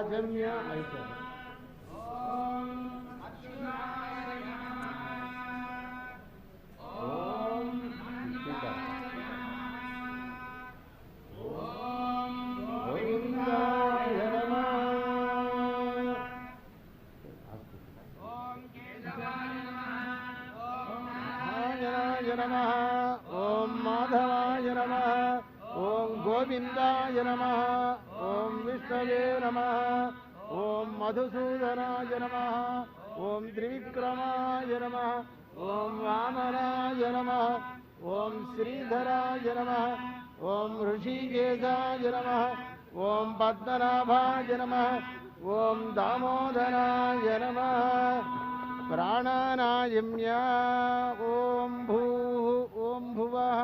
आजम्य ऐसे ओम माधवाय नमः ओम गोविंदाय नमः ओम विष्णवे नमः ओम मधुसूदनाय नमः ओम त्रिविक्रमाय नमः ओम वामनाय नमः ओम श्रीधराय नमः ओम ऋषिकेशाय नमः ओम पद्मनाभाय नमः ओम दामोदराय नमः प्राणानायम्य ओम भूः ओम भुवः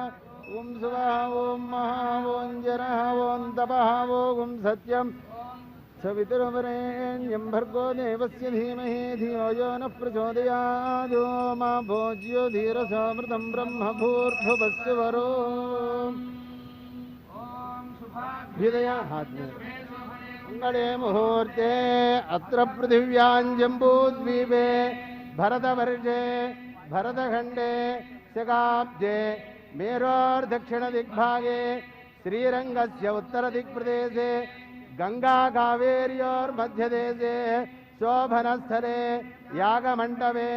ओम सुवः ओम महः ओम जरः ओम तपः ओम सत्यं सवितुर्वरेण्यं भर्गो देवस्य धीमहि धियो यो नः प्रचोदयात् ओम भोज्यो धीरसमृतं ब्रह्म भूर्भुवस्य वरो हृदया हाथ में मंगले मुहूर्ते अत्र पृथिव्यां जम्बूद्वीपे भरतवर्षे भरतखण्डे शकाब्दे मेरोर्दक्षिणदिग्भागे श्रीरङ्गस्य उत्तरदिक्प्रदेशे गङ्गाकावेर्योर्मध्यदेशे शोभनस्थले यागमण्डपे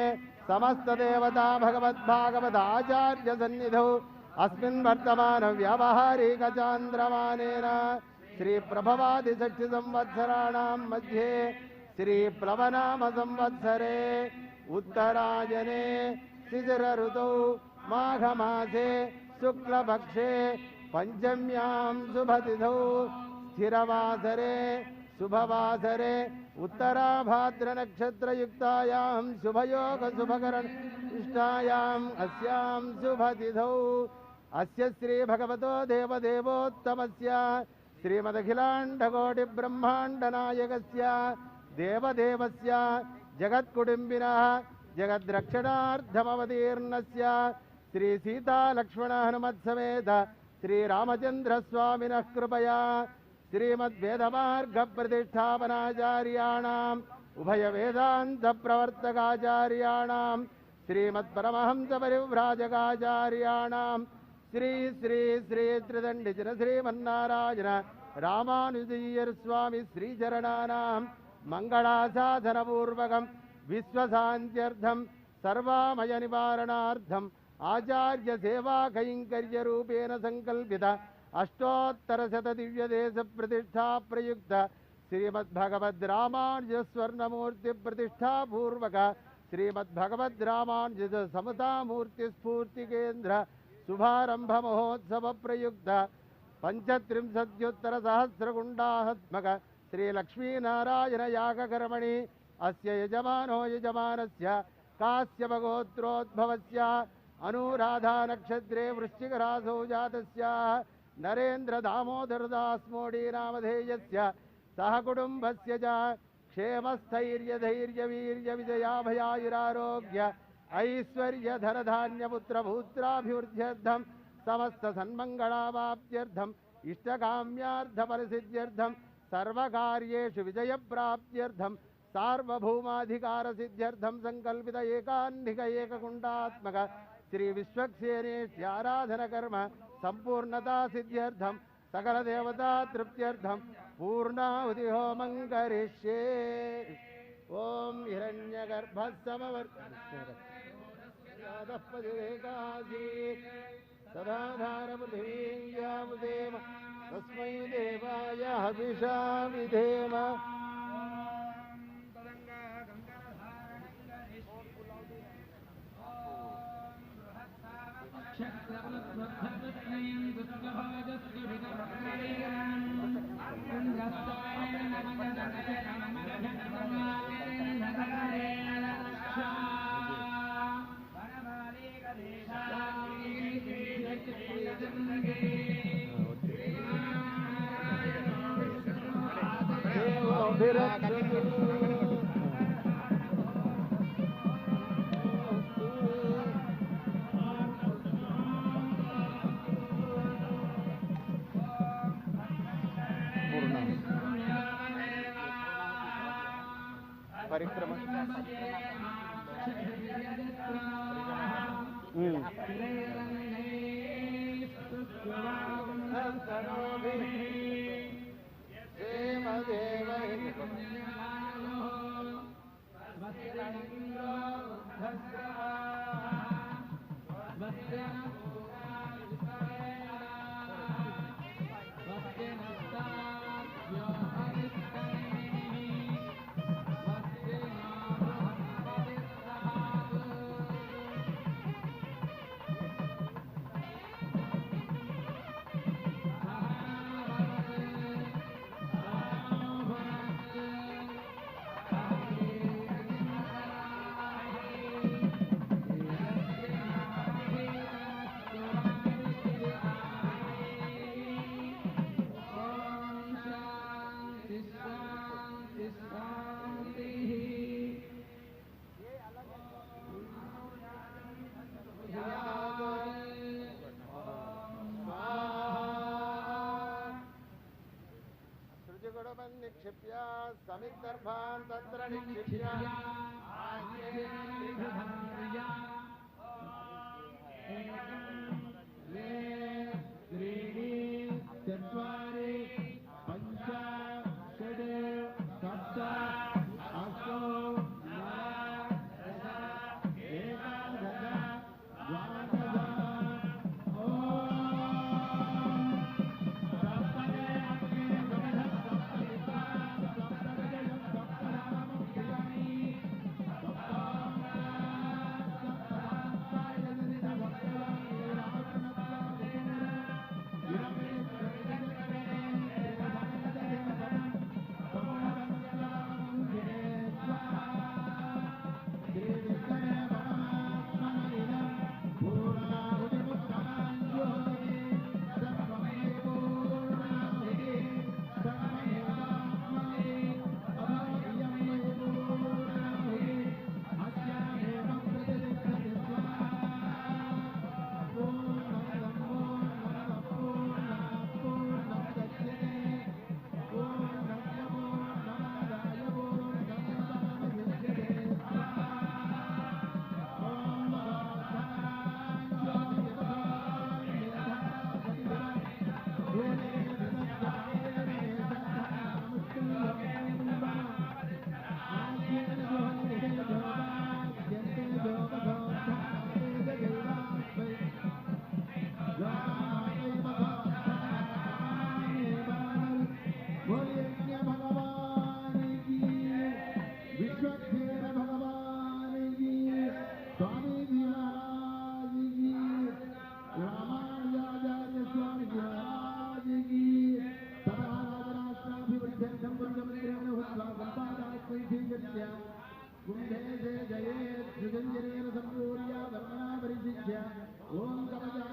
समस्तदेवता भगवद्भागवत आचार्यसन्निधौ अस्मिन् वर्तमानव्यावहारिकचान्द्रमानेन श्रीप्रभवादिषष्टि संवत्सराणां मध्ये श्रीप्लवनाम संवत्सरे उत्तरायणे शिशिर ऋतौ माघमासे शुक्लपक्षे पंचम्यां शुभतिथौ स्थिरवासरे शुभवासरे उत्तराभाद्रनक्षत्रयुक्तायां शुभयोग शुभकरणिष्ठायाम् अस्यां शुभतिथौ अस्य श्री भगवतो देवदेवोत्तमस्य श्रीमदखिलाण्डकोटिब्रह्माण्डनायकस्य देवदेवस्य जगत्कुटुम्बिनः जगद्रक्षणार्थमवतीर्णस्य श्री सीतालक्ष्मणहनुमत्समेत श्रीरामचन्द्रस्वामिनः कृपया श्रीमद्वेदमार्गप्रतिष्ठापनाचार्याणाम् उभयवेदान्तप्रवर्तकाचार्याणाम् श्रीमत्परमहंसपरिव्राजकाचार्याणाम् श्री श्री श्री त्रिदण्डिजन श्रीमन्नारायण रामानुजय्यर स्वामी श्रीचरणानां मंगलासाधनपूर्वकं विश्वशान्त्यर्थं सर्वामय निवारणार्थम् आचार्य सेवा कैंकर्य रूपेण संकल्पित अष्टोत्तरशत दिव्यदेश प्रतिष्ठा प्रयुक्त श्रीमद्भगवद् रामानुज स्वर्णमूर्ति प्रतिष्ठा पूर्वक श्रीमद्भगवद् रामानुज समता मूर्ति स्फूर्ति केंद्र शुभारंभ महोत्सव प्रयुक्त पंचत्रिंशत्युत्तर सहस्रकुंडात्मक श्री लक्ष्मीनारायण यागकर्मणि अस्य यजमानो यजमानस्य काश्यपगोत्रोद्भवस्य अनुराधा नक्षत्रे वृश्चिकरासौ जातस्य नरेन्द्र दामोदरदास मोडी नामधेयस्य सहकुटुम्बस्य च क्षेमस्थैर्य धैर्य वीर्य विजयाभयायुरारोग्य ऐश्वर्य धनधान्यपुत्र भूत्राभिवृद्ध्यर्थं समस्त सन्मंगलावाप्त्यर्थं इष्टकाम्यार्थफलसिद्ध्यर्थं सर्वकार्येषु विजयप्राप्त्यर्थं सार्वभौमाधिकारसिद्ध्यर्थं संकल्पित एकान्निक एककुण्डात्मक श्री विश्वक्सेनेश्वराराधनकर्म संपूर्णता सिद्ध्यर्थं सकल देवता तृप्त्यर्थं पूर्णाहुति होमं करिष्ये। ओम हिरण्यगर्भः समवर्तते सदाधारपृथिवीं यावदेव तस्मै देवाय हविषा विधेम। పరిక్రమ निक्षिप्य समिद्धर्भान् तत्र निक्षिप्य त्रीणि चत्वारि पञ्च षड् सप्त अष्टौ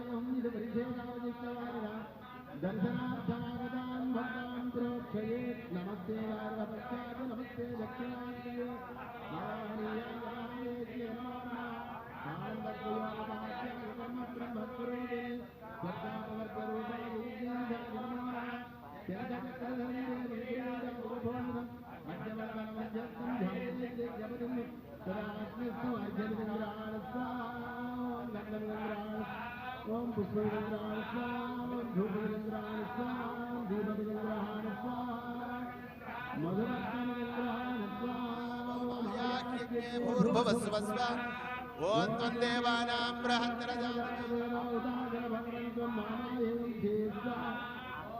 नव दश एकादश द्वादश दर्शनार्थमागतान् भक्तान् प्रोक्षयेत् नमस्ते वार्वपश्चात् नमस्ते दक्षिणाग्निये नारायणीयाय नमः आनन्दप्रियोगपाख्यागतम् ब्रह्मस्वरूपिणे भक्तापवर्गरूपाय नमः चन्द्रचक्रधरे निर्गुणाजगुरुभोधम् मध्यवर्गमध्यस्थं ध्यायेद्यपतिं सदास्मिस्तु अर्घ्यविन्द्राणस्वाम् ओम पुष्पविन्द्राण स्वाम धूपविन्द्राण स्वाम दीपविन्द्राण स्वाम मधुरत्नविन्द्राण स्वाम भूर्भुवस्वस्व ओम त्वं देवानां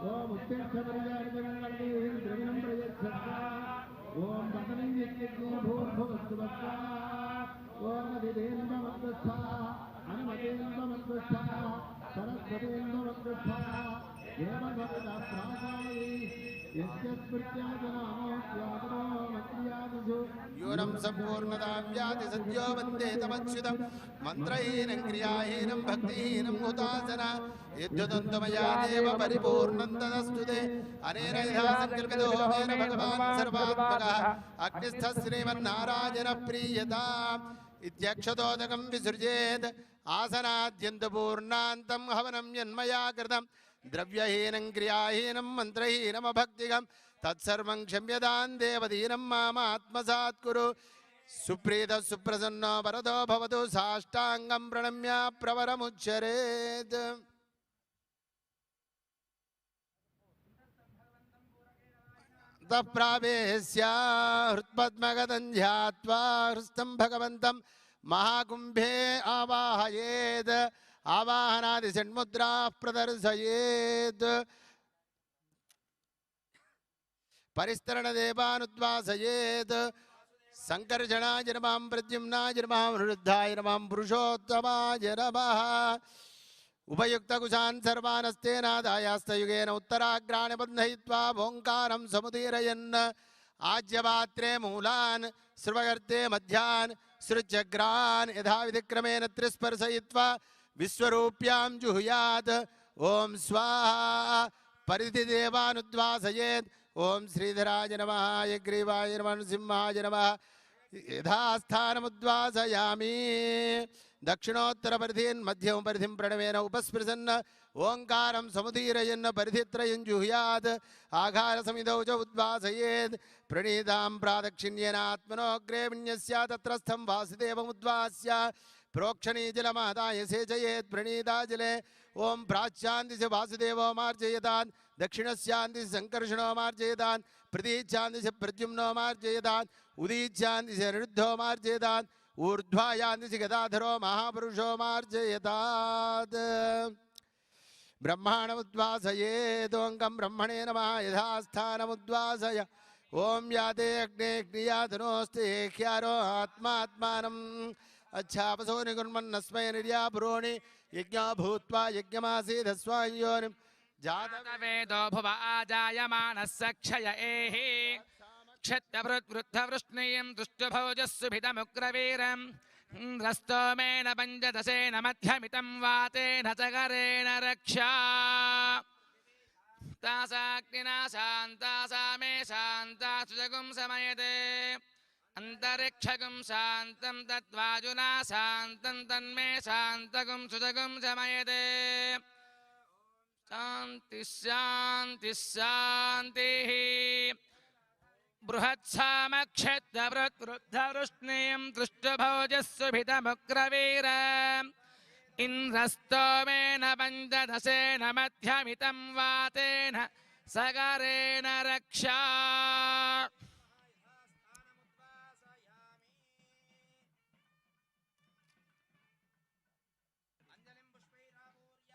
ओम उत्तिष्ठपर्यायजगन्वन्देन्द्रविनं प्रयच्छस्व ओम पतनं यज्ञे भूर्भुवस्व ओम दिदेन्द्रमग्रस्था अनुमतेन्द्रमग्रस्था सरस्वतेन्द्रमग्रस्था देवभवता प्रासायि यस्य स्मृत्याजनामोऽप्यादरो मत्र्यादिषु यूनं सम्पूर्णतां व्याति सद्यो वन्दे तमच्युतं मन्त्रहीनं क्रियाहीनं भक्तिहीनं हुतासना यद्युदन्तमया देव परिपूर्णं तदस्तु ते अनेन यथा सङ्कल्पितो मेन भगवान् सर्वात्मकः अग्निस्थः श्रीमन्नारायणः प्रीयताम् इत्यक्षतोदकं विसृजेत् आसनाद्यन्तपूर्णान्तं हवनं यन्मया कृतं द्रव्यहीनं क्रियाहीनं मन्त्रहीनमभक्तिकं तत्सर्वं क्षम्यतां देवदीनं माम आत्मसात् कुरु सुप्रीतः सुप्रसन्नो वरदो भवतु साष्टाङ्गं प्रणम्य प्रवरमुच्चरेत् प्रावेश्य हृत्पद्मगतं ध्यात्वा हृस्तं भगवन्तं महाकुम्भे आवाहयेत् आवाहनादि षण्मुद्राः प्रदर्शयेत् परिस्तरणदेवानुद्वासयेत् संकर्षणाय नमः प्रद्युम्नाय नमः वृद्धाय नमः पुरुषोत्तमाय नमः उपयुक्तकुशान् सर्वानस्तेनादायास्तयुगेन उत्तराग्राणि बन्धयित्वा ओङ्कारं समुदीरयन् आज्यपात्रे मूलान् स्रवगर्ते मध्यान् सृजग्रान् यथाविधिक्रमेण त्रिस्पर्शयित्वा विश्वरूप्यां जुहुयात् ॐ स्वाहा परिधिदेवानुद्वासयेत् ॐ श्रीधराय नमः यग्रीवाय नमः नृसिंहाय नमः यथास्थानमुद्वासयामि दक्षिणोत्तरपरिधिं मध्यमपरिधिं प्रणवेन उपस्पृशन् ओङ्कारं समुदीरयन् परिधित्रयं जुहुयात् आघारसमिधौ च उद्वासयेत् प्रणीतां प्रादक्षिण्येनात्मनोऽग्रे विन्यस्य तत्रस्थं वासुदेवमुद्वास्य प्रोक्षणीजलमहदाय सेचयेत् प्रणीताजले ओं प्राच्यान्दिश वासुदेवो मार्जयतान् दक्षिणस्यान्दिश संकर्षणो मार्जयतान् प्रतीच्यान्दिश प्रद्युम्नो मार्जयतान् उदीच्यान्दिश निरुद्धो मार्जयतान् ऊर्ध्वायान्दिश गदाधरो महापुरुषो मार्जयतात् ब्रह्माणमुद्वासयेदोऽङ्गं ब्रह्मणे नमः यथास्थानमुद्वासय ओं याते अग्ने अग्नियातनोऽस्ते ह्यारो आत्मात्मानम् अच्छापसो निकुर्मन्नस्मै निर्यापुरोणि यज्ञो भूत्वा यज्ञमासीदस्वायोनिम् जातवेदो भुव आजायमानः सक्षय एहि क्षत्रवृद्धवृष्णीयं दुष्टभोजस्सुभितमुग्रवीरम् रस्तोमेन पञ्चदशेन मध्यमितं वातेन चकरेण रक्षा तासाग्निना शान्ता सा मे शान्ता सुजगुं समयते अन्तरिक्षगुं शान्तं तद्वाजुना शान्तं तन्मे शान्तगुं सुजगुं शमयते शान्तिः शान्तिः शान्तिः बृहत्सामक्षत्रवृद्धवृष्णीयं दृष्टभोजस्सुभितमुग्रवीर इन्द्रस्तोमेन पञ्चदशेन मध्यमितं वातेन सगरेण रक्षा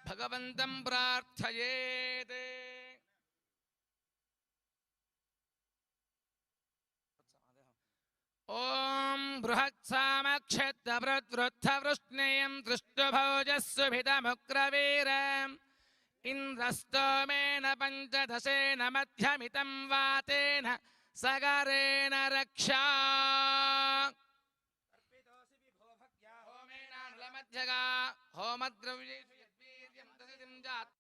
भगवन्तं प्रार्थयेत् ॐ बृहत्सामक्षत्रवृद्धवृष्णीयं दृष्टभोजस्सुभितमुग्रवीर इन्द्रस्तोमेन पञ्चदशेन मध्यमितं वातेन सगरेण रक्षा होमेनानुलमध्यगा होमद्रव्येषु यद्वीर्यं तदिदं जात्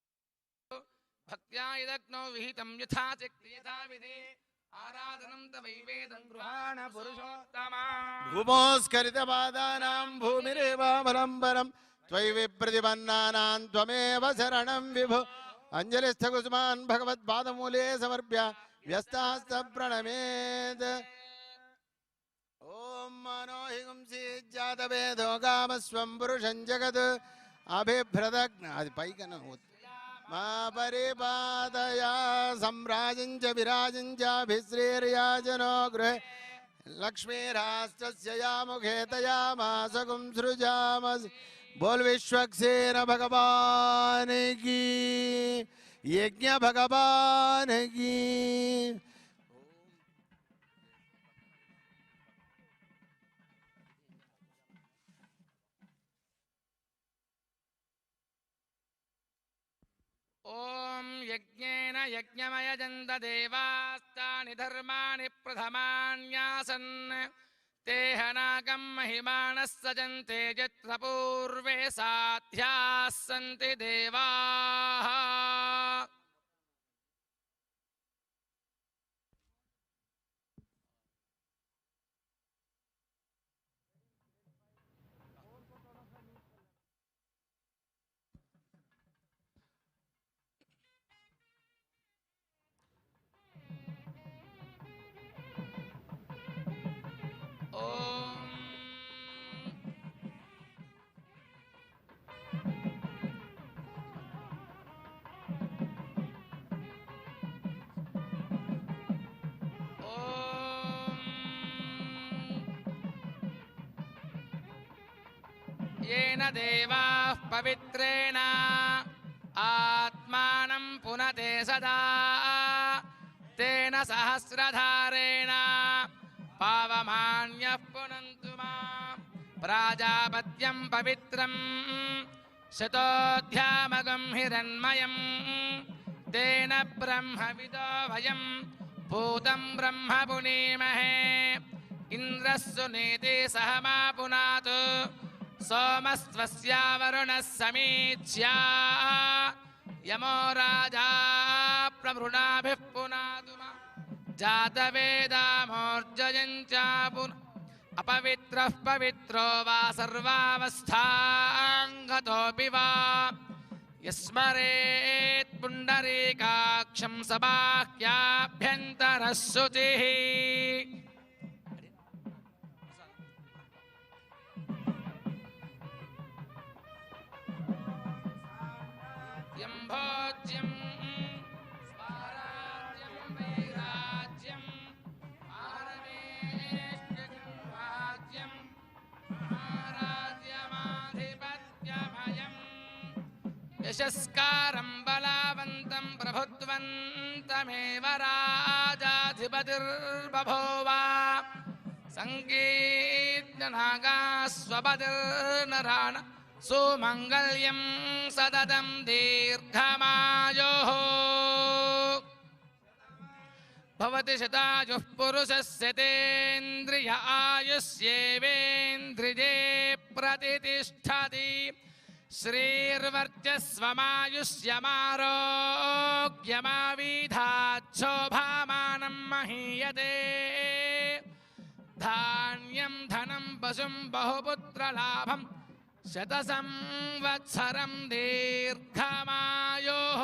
भक्त्या यदग्नौ विहितं यथा चक्रि यथाविधि आराधनं तवैवेदं गृहाण पुरुषोत्तमा भूमोस्खलितपादानां भूमिरेवावलम्बनं त्वयि विप्रतिपन्नानां त्वमेव शरणं विभो अञ्जलिस्थकुसुमान् भगवत्पादमूले समर्प्य व्यस्तास्तप्रणमेत् ॐ मनो हि गुंसीज्जातवेदो गामस्वं पुरुषं जगत् अभिभ्रदग्न అది పైకన मा परिपादया सम्राजं च विराजं चाभिश्रीर्याजनो गृहे लक्ष्मीराष्ट्रस्य या मुखे तयामासकुं सृजामसि बोल विश्वक्सेन भगवान की यज्ञ भगवान की ॐ यज्ञेन यज्ञमयजन्त देवास्तानि धर्माणि प्रथमान्यासन् ते हनाकं महिमानः सजन्ते यत्र पूर्वे साध्याः सन्ति देवाः येन देवाः पवित्रेण आत्मानं पुनते सदा तेन सहस्रधारेण पावमान्यः पुनन्तु माम् प्राजापत्यं पवित्रं शतोऽध्यामगं हिरण्मयं तेन ब्रह्मविदो वयं भूतं ब्रह्म पुनीमहे इन्द्रः सुनीति सह मा पुनातु सोमस्त्वस्या वरुणः समीच्या यमो राजा प्रभृणाभिः पुनातु जातवेदामोर्जयञ्च अपवित्रः पवित्रो वा सर्वावस्थाङ्गतोऽपि वा यस्मरेत् पुण्डरीकाक्षं सबाह्याभ्यन्तरः शुचिः भोज्यं स्वाराज्यं वैराज्यं पारमेष्ठिकं राज्यं महाराज्यमाधिपत्यमयं यशस्कारं बलवन्तं प्रभुत्वन्तमेव राजाधिपतिर्बभूव सङ्गीर्णनागास्वपतिर्नराण सुमङ्गल्यं सततं दीर्घमायोः भवति शतायुः पुरुषस्य तेन्द्रिय आयुष्येवेन्द्रिये प्रतितिष्ठति श्रीर्वर्चस्वमायुष्यमारोग्यमाविधाच्छोभामानं महीयते धान्यं धनं पशुं बहुपुत्रलाभं शतसंवत्सरं दीर्घमायोः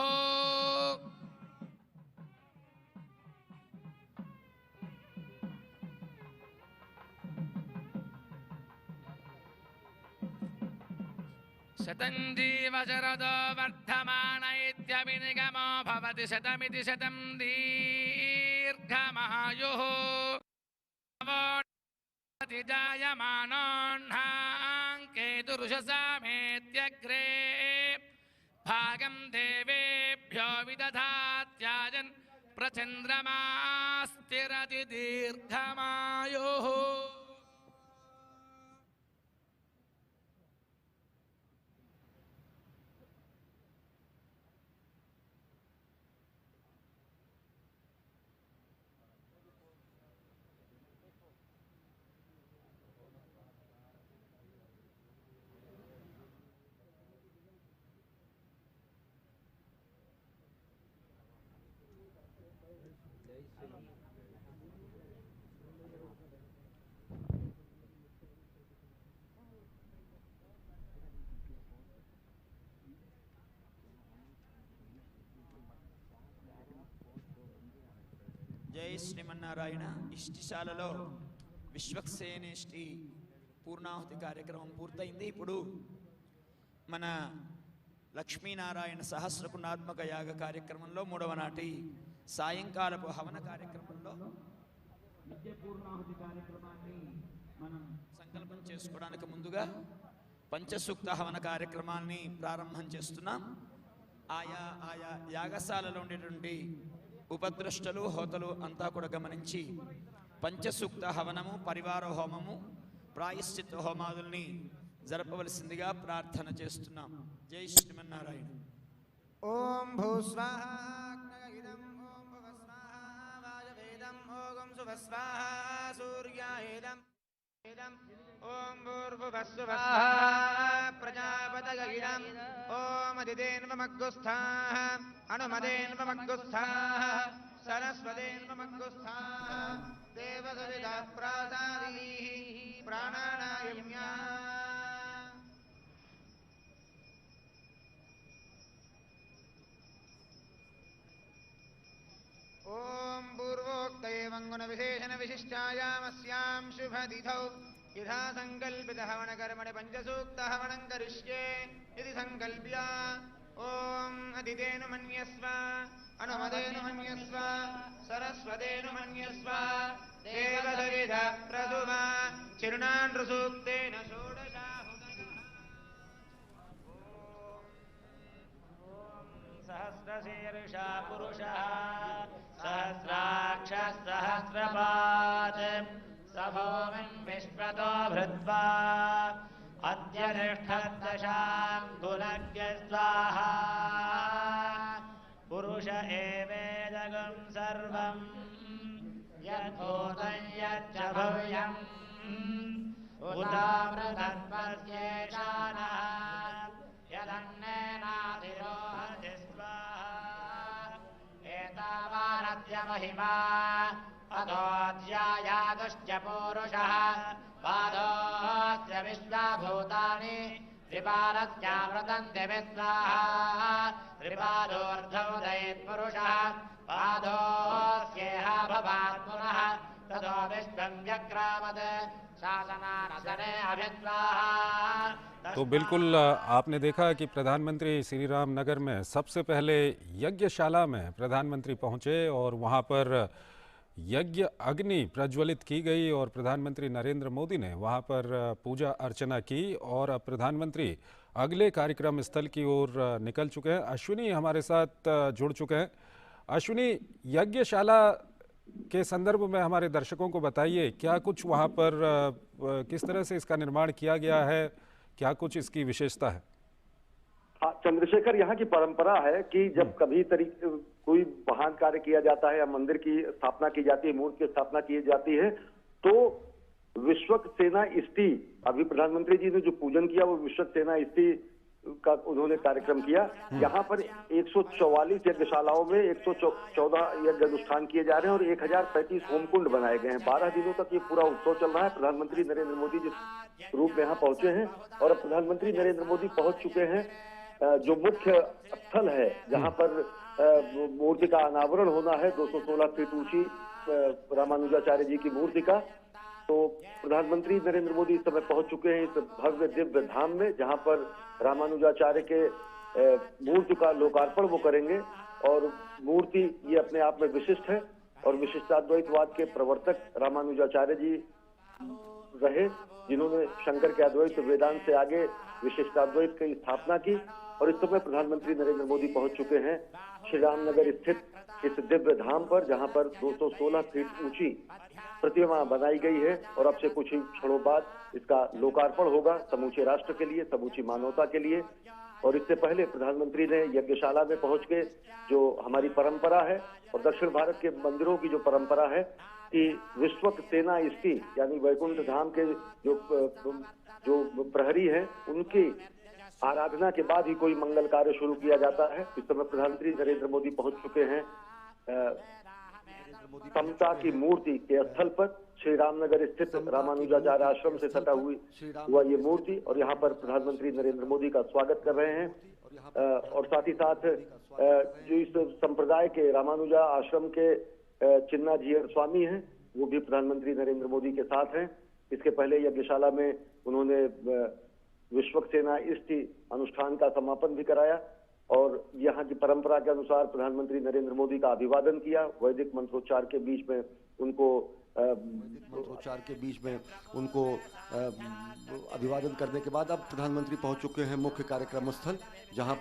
शतं जीवशरदो वर्धमान इत्यभिनिगमो भवति शतमिति शतं दीर्घमायुः जायमानोऽह्नाङ्केतुरुषसामेत्यग्रे भागं देवेभ्यो विदधात्याजन् प्रचन्द्रमास्तिरति दीर्घमायुः జై శ్రీమన్నారాయణ. ఇష్టిశాలలో విశ్వక్సేనేష్టి పూర్ణాహుతి కార్యక్రమం పూర్తయింది. ఇప్పుడు మన లక్ష్మీనారాయణ సహస్రకుండాత్మక యాగ కార్యక్రమంలో మూడవ నాటి సాయంకాలపు హవన కార్యక్రమంలో నిత్య పూర్ణాహుతి కార్యక్రమాన్ని మనం సంకల్పం చేసుకోవడానికి ముందుగా పంచసూక్త హవన కార్యక్రమాన్ని ప్రారంభం చేస్తున్నాం. ఆయా ఆయా యాగశాలలో ఉండేటువంటి ఉపద్రష్టలు హోతలు అంతా కూడా గమనించి పంచసూక్త హవనము, పరివార హోమము, ప్రాయశ్చిత్త హోమాదుల్ని జరపవలసిందిగా ప్రార్థన చేస్తున్నాం. జై శ్రీమన్నారాయణ. ఓం భూస్వాహాగ్నగహితం ఓం భువస్వాహా వాయవేదం ఓం సువస్వాహా సూర్యాయేదం ఓం భూర్భువస్సువస్వాహా ప్రజాపతగహితం ఓం అదితేన్వమగ్గుస్థాః అనుమదేన్వమగ్గుస్థాః సరస్వతేన్వమగ్గుస్థాః దేవసవితా ప్రాసాదీః ప్రాణానాయమ్యా. ఓం పూర్వోక్తేవం గుణవిశేషణ విశిష్టాయామస్యాం శుభతిథౌ యథా సంకల్పిత హవనకర్మణి పంచసూక్త హవనం కరిష్యే ఇది సంకల్ప్య ఓం అదితేను మన్యస్వ अनुमदेनु मन्यस्व सरस्वतेनु मन्यस्व देवदविद प्रसुमा चिरुणान् ऋसूक्तेन सहस्रशीर्षा पुरुषः सहस्राक्षः सहस्रपात् स भूमिं विश्वतो भृत्वा अद्य तिष्ठद्दशाङ्कुलज्ञ स्वाहा पुरुष एवेदगं सर्वं यद्भूतं यच्च भव्यम् उदामृतत्वस्येषानः यदन्नेनाधिरोहति स्वाहा एतावानद्य महिमा अधोऽध्यायागश्च पूरुषः पादोऽस्य विश्वभूतानि त्रिपादस्यामृतन्ति विस्वाहा त्रिपादोऽर्धोदयेत्पुरुषः पादोऽस्येह भवात् पुनः ततो विश्वं व्यक्रामत् शासनानसने अभिस्वाहा। तो बिल्कुल आपने देखा कि प्रधानमंत्री श्री राम नगर में सबसे पहले यज्ञशाला में प्रधानमंत्री पहुंचे और वहां पर यज्ञ अग्नि प्रज्वलित की गई और प्रधानमंत्री नरेंद्र मोदी ने वहां पर पूजा अर्चना की और अब प्रधानमंत्री अगले कार्यक्रम स्थल की ओर निकल चुके हैं। अश्विनी हमारे साथ जुड़ चुके हैं। अश्विनी, यज्ञशाला के संदर्भ में हमारे दर्शकों को बताइए, क्या कुछ वहां पर किस तरह से इसका निर्माण किया गया है, क्या कुछ इसकी विशेषता है? हाँ चंद्रशेखर, यहाँ की परंपरा है कि जब कभी कोई महान कार्य किया जाता है या मंदिर की स्थापना की जाती है, मूर्ति की स्थापना की जाती है, तो विश्वक सेना इष्टि, अभी प्रधानमंत्री जी ने जो पूजन किया वो विश्वक सेना इष्टि का उन्होंने कार्यक्रम किया। यहाँ पर 144 यज्ञशालाओं में 114 यज्ञ अनुष्ठान किए जा रहे हैं और 1035 होमकुंड बनाए गए हैं। 12 दिनों तक ये पूरा उत्सव चल रहा है। प्रधानमंत्री नरेंद्र मोदी जिस रूप में यहाँ पहुंचे हैं और अब प्रधानमंत्री नरेंद्र मोदी पहुंच चुके हैं जो मुख्य स्थल है जहाँ पर मूर्ति का अनावरण होना है, 216 फीट ऊंची रामानुजाचार्य जी की मूर्ति का। तो प्रधानमंत्री नरेंद्र मोदी इस समय पहुंच चुके हैं इस भव्य दिव्य धाम में, जहां पर रामानुजाचार्य के मूर्ति का लोकार्पण वो करेंगे। और मूर्ति ये अपने आप में विशिष्ट है और विशिष्टाद्वैतवाद के प्रवर्तक रामानुजाचार्य जी रहे, जिन्होंने शंकर के अद्वैत वेदांत से आगे विशिष्टाद्वैत की स्थापना की। और इस समय प्रधानमंत्री नरेंद्र मोदी पहुंच चुके हैं श्री रामनगर स्थित इस दिव्य धाम पर, जहां पर 216 फीट ऊंची प्रतिमा बनाई गई है और अब से कुछ ही क्षणों बाद इसका लोकार्पण होगा समूचे राष्ट्र के लिए, समूची मानवता के लिए। और इससे पहले प्रधानमंत्री ने यज्ञशाला में पहुंच के, जो हमारी परंपरा है और दक्षिण भारत के मंदिरों की जो परंपरा है कि विश्वक सेना इष्टि यानी वैकुंठ धाम के जो प्रहरी हैं उनकी आराधना के बाद ही कोई मंगल कार्य शुरू किया जाता है। इस समय प्रधानमंत्री नरेंद्र मोदी पहुंच चुके हैं समता की मूर्ति के स्थल पर, श्री रामनगर स्थित रामानुजाचार्य आश्रम से सटा हुआ ये मूर्ति, और यहाँ पर प्रधानमंत्री नरेंद्र मोदी का स्वागत कर रहे हैं। और साथ ही साथ जो इस संप्रदाय के रामानुजा आश्रम के चिन्ना जीयर स्वामी हैं, वो भी प्रधानमंत्री नरेंद्र मोदी के साथ हैं। इसके पहले यज्ञशाला में उन्होंने विश्वक सेना इष्टि अनुष्ठान का समापन भी कराया और यहाँ की परंपरा के अनुसार प्रधानमंत्री नरेंद्र मोदी का अभिवादन किया। वैदिक मंत्रोच्चार के बीच में उनको अभिवादन करने के बाद अब प्रधानमंत्री पहुंच चुके हैं मुख्य कार्यक्रम स्थल, जहां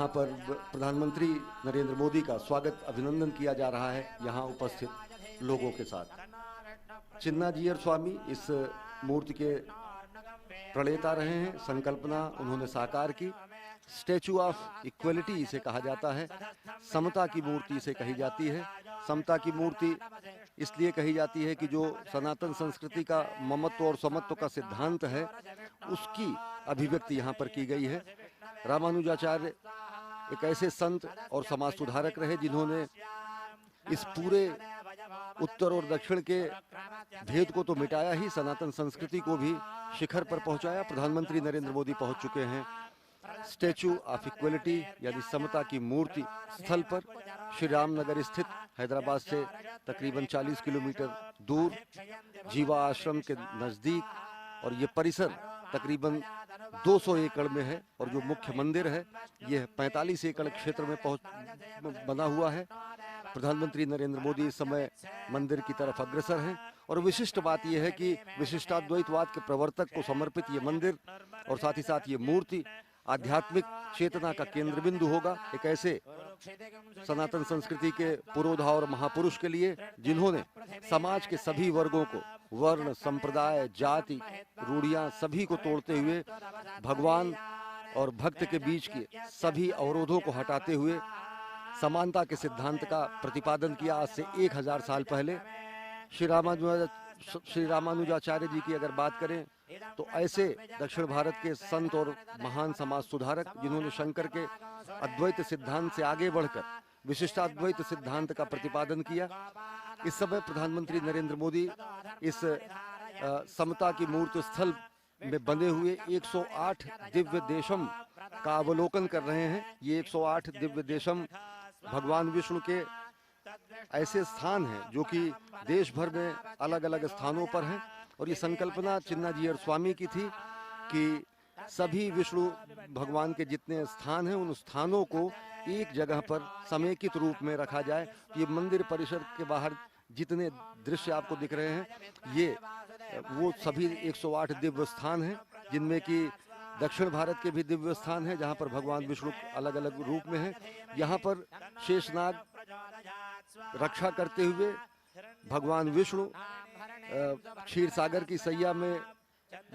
पर प्रधानमंत्री नरेंद्र मोदी का स्वागत अभिनंदन किया जा रहा है यहाँ उपस्थित लोगों के साथ। चिन्ना जीयर स्वामी इस मूर्ति के प्रणेता रहे हैं, संकल्पना उन्होंने साकार की। स्टैचू ऑफ इक्वलिटी इसे कहा जाता है, समता की मूर्ति इसे कही जाती है। समता की मूर्ति इसलिए कही जाती है कि जो सनातन संस्कृति का ममत्व और समत्व का सिद्धांत है उसकी अभिव्यक्ति यहाँ पर की गई है। रामानुजाचार्य एक ऐसे संत और समाज सुधारक रहे जिन्होंने इस पूरे उत्तर और दक्षिण के भेद को तो मिटाया ही, सनातन संस्कृति को भी शिखर पर पहुंचाया। प्रधानमंत्री नरेंद्र मोदी पहुंच चुके हैं स्टैचू ऑफ इक्वलिटी यानी समता की मूर्ति स्थल पर, श्री रामनगर स्थित हैदराबाद से तकरीबन 40 किलोमीटर दूर जीवा आश्रम के नजदीक। और ये परिसर तकरीबन 200 एकड़ में है और जो मुख्य मंदिर है यह 45 एकड़ क्षेत्र में बना हुआ है। प्रधानमंत्री नरेंद्र मोदी इस समय मंदिर की तरफ अग्रसर हैं और विशिष्ट बात यह है कि विशिष्टाद्वैतवाद के प्रवर्तक को समर्पित ये मंदिर और साथ ही साथ ये मूर्ति आध्यात्मिक चेतना का केंद्र बिंदु होगा। एक ऐसे सनातन संस्कृति के पुरोधा और महापुरुष के लिए जिन्होंने समाज के सभी वर्गों को, वर्ण, संप्रदाय, जाति, रूढ़ियां सभी को तोड़ते हुए भगवान और भक्त के बीच के सभी अवरोधों को हटाते हुए समानता के सिद्धांत का प्रतिपादन किया। आज से 1000 साल पहले श्री रामानुजाचार्य जी की अगर बात करें तो ऐसे दक्षिण भारत के संत और महान समाज सुधारक जिन्होंने शंकर के अद्वैत सिद्धांत से आगे बढ़कर विशिष्टाद्वैत सिद्धांत का प्रतिपादन किया। इस समय प्रधानमंत्री नरेंद्र मोदी इस समता की मूर्ति स्थल में बने हुए 108 दिव्य देशम का अवलोकन कर रहे हैं। ये 108 दिव्य देशम भगवान विष्णु के ऐसे स्थान हैं जो कि देश भर में अलग अलग स्थानों पर हैं और ये संकल्पना चिन्नाजीयर स्वामी की थी कि सभी विष्णु भगवान के जितने स्थान हैं उन स्थानों को एक जगह पर समेकित रूप में रखा जाए। ये मंदिर परिसर के बाहर जितने दृश्य आपको दिख रहे हैं ये वो सभी 108 दिव्य स्थान हैं जिनमें कि दक्षिण भारत के भी दिव्य स्थान हैं जहाँ पर भगवान विष्णु अलग अलग रूप में हैं। यहाँ पर शेषनाग रक्षा करते हुए भगवान विष्णु क्षीर सागर की सैया में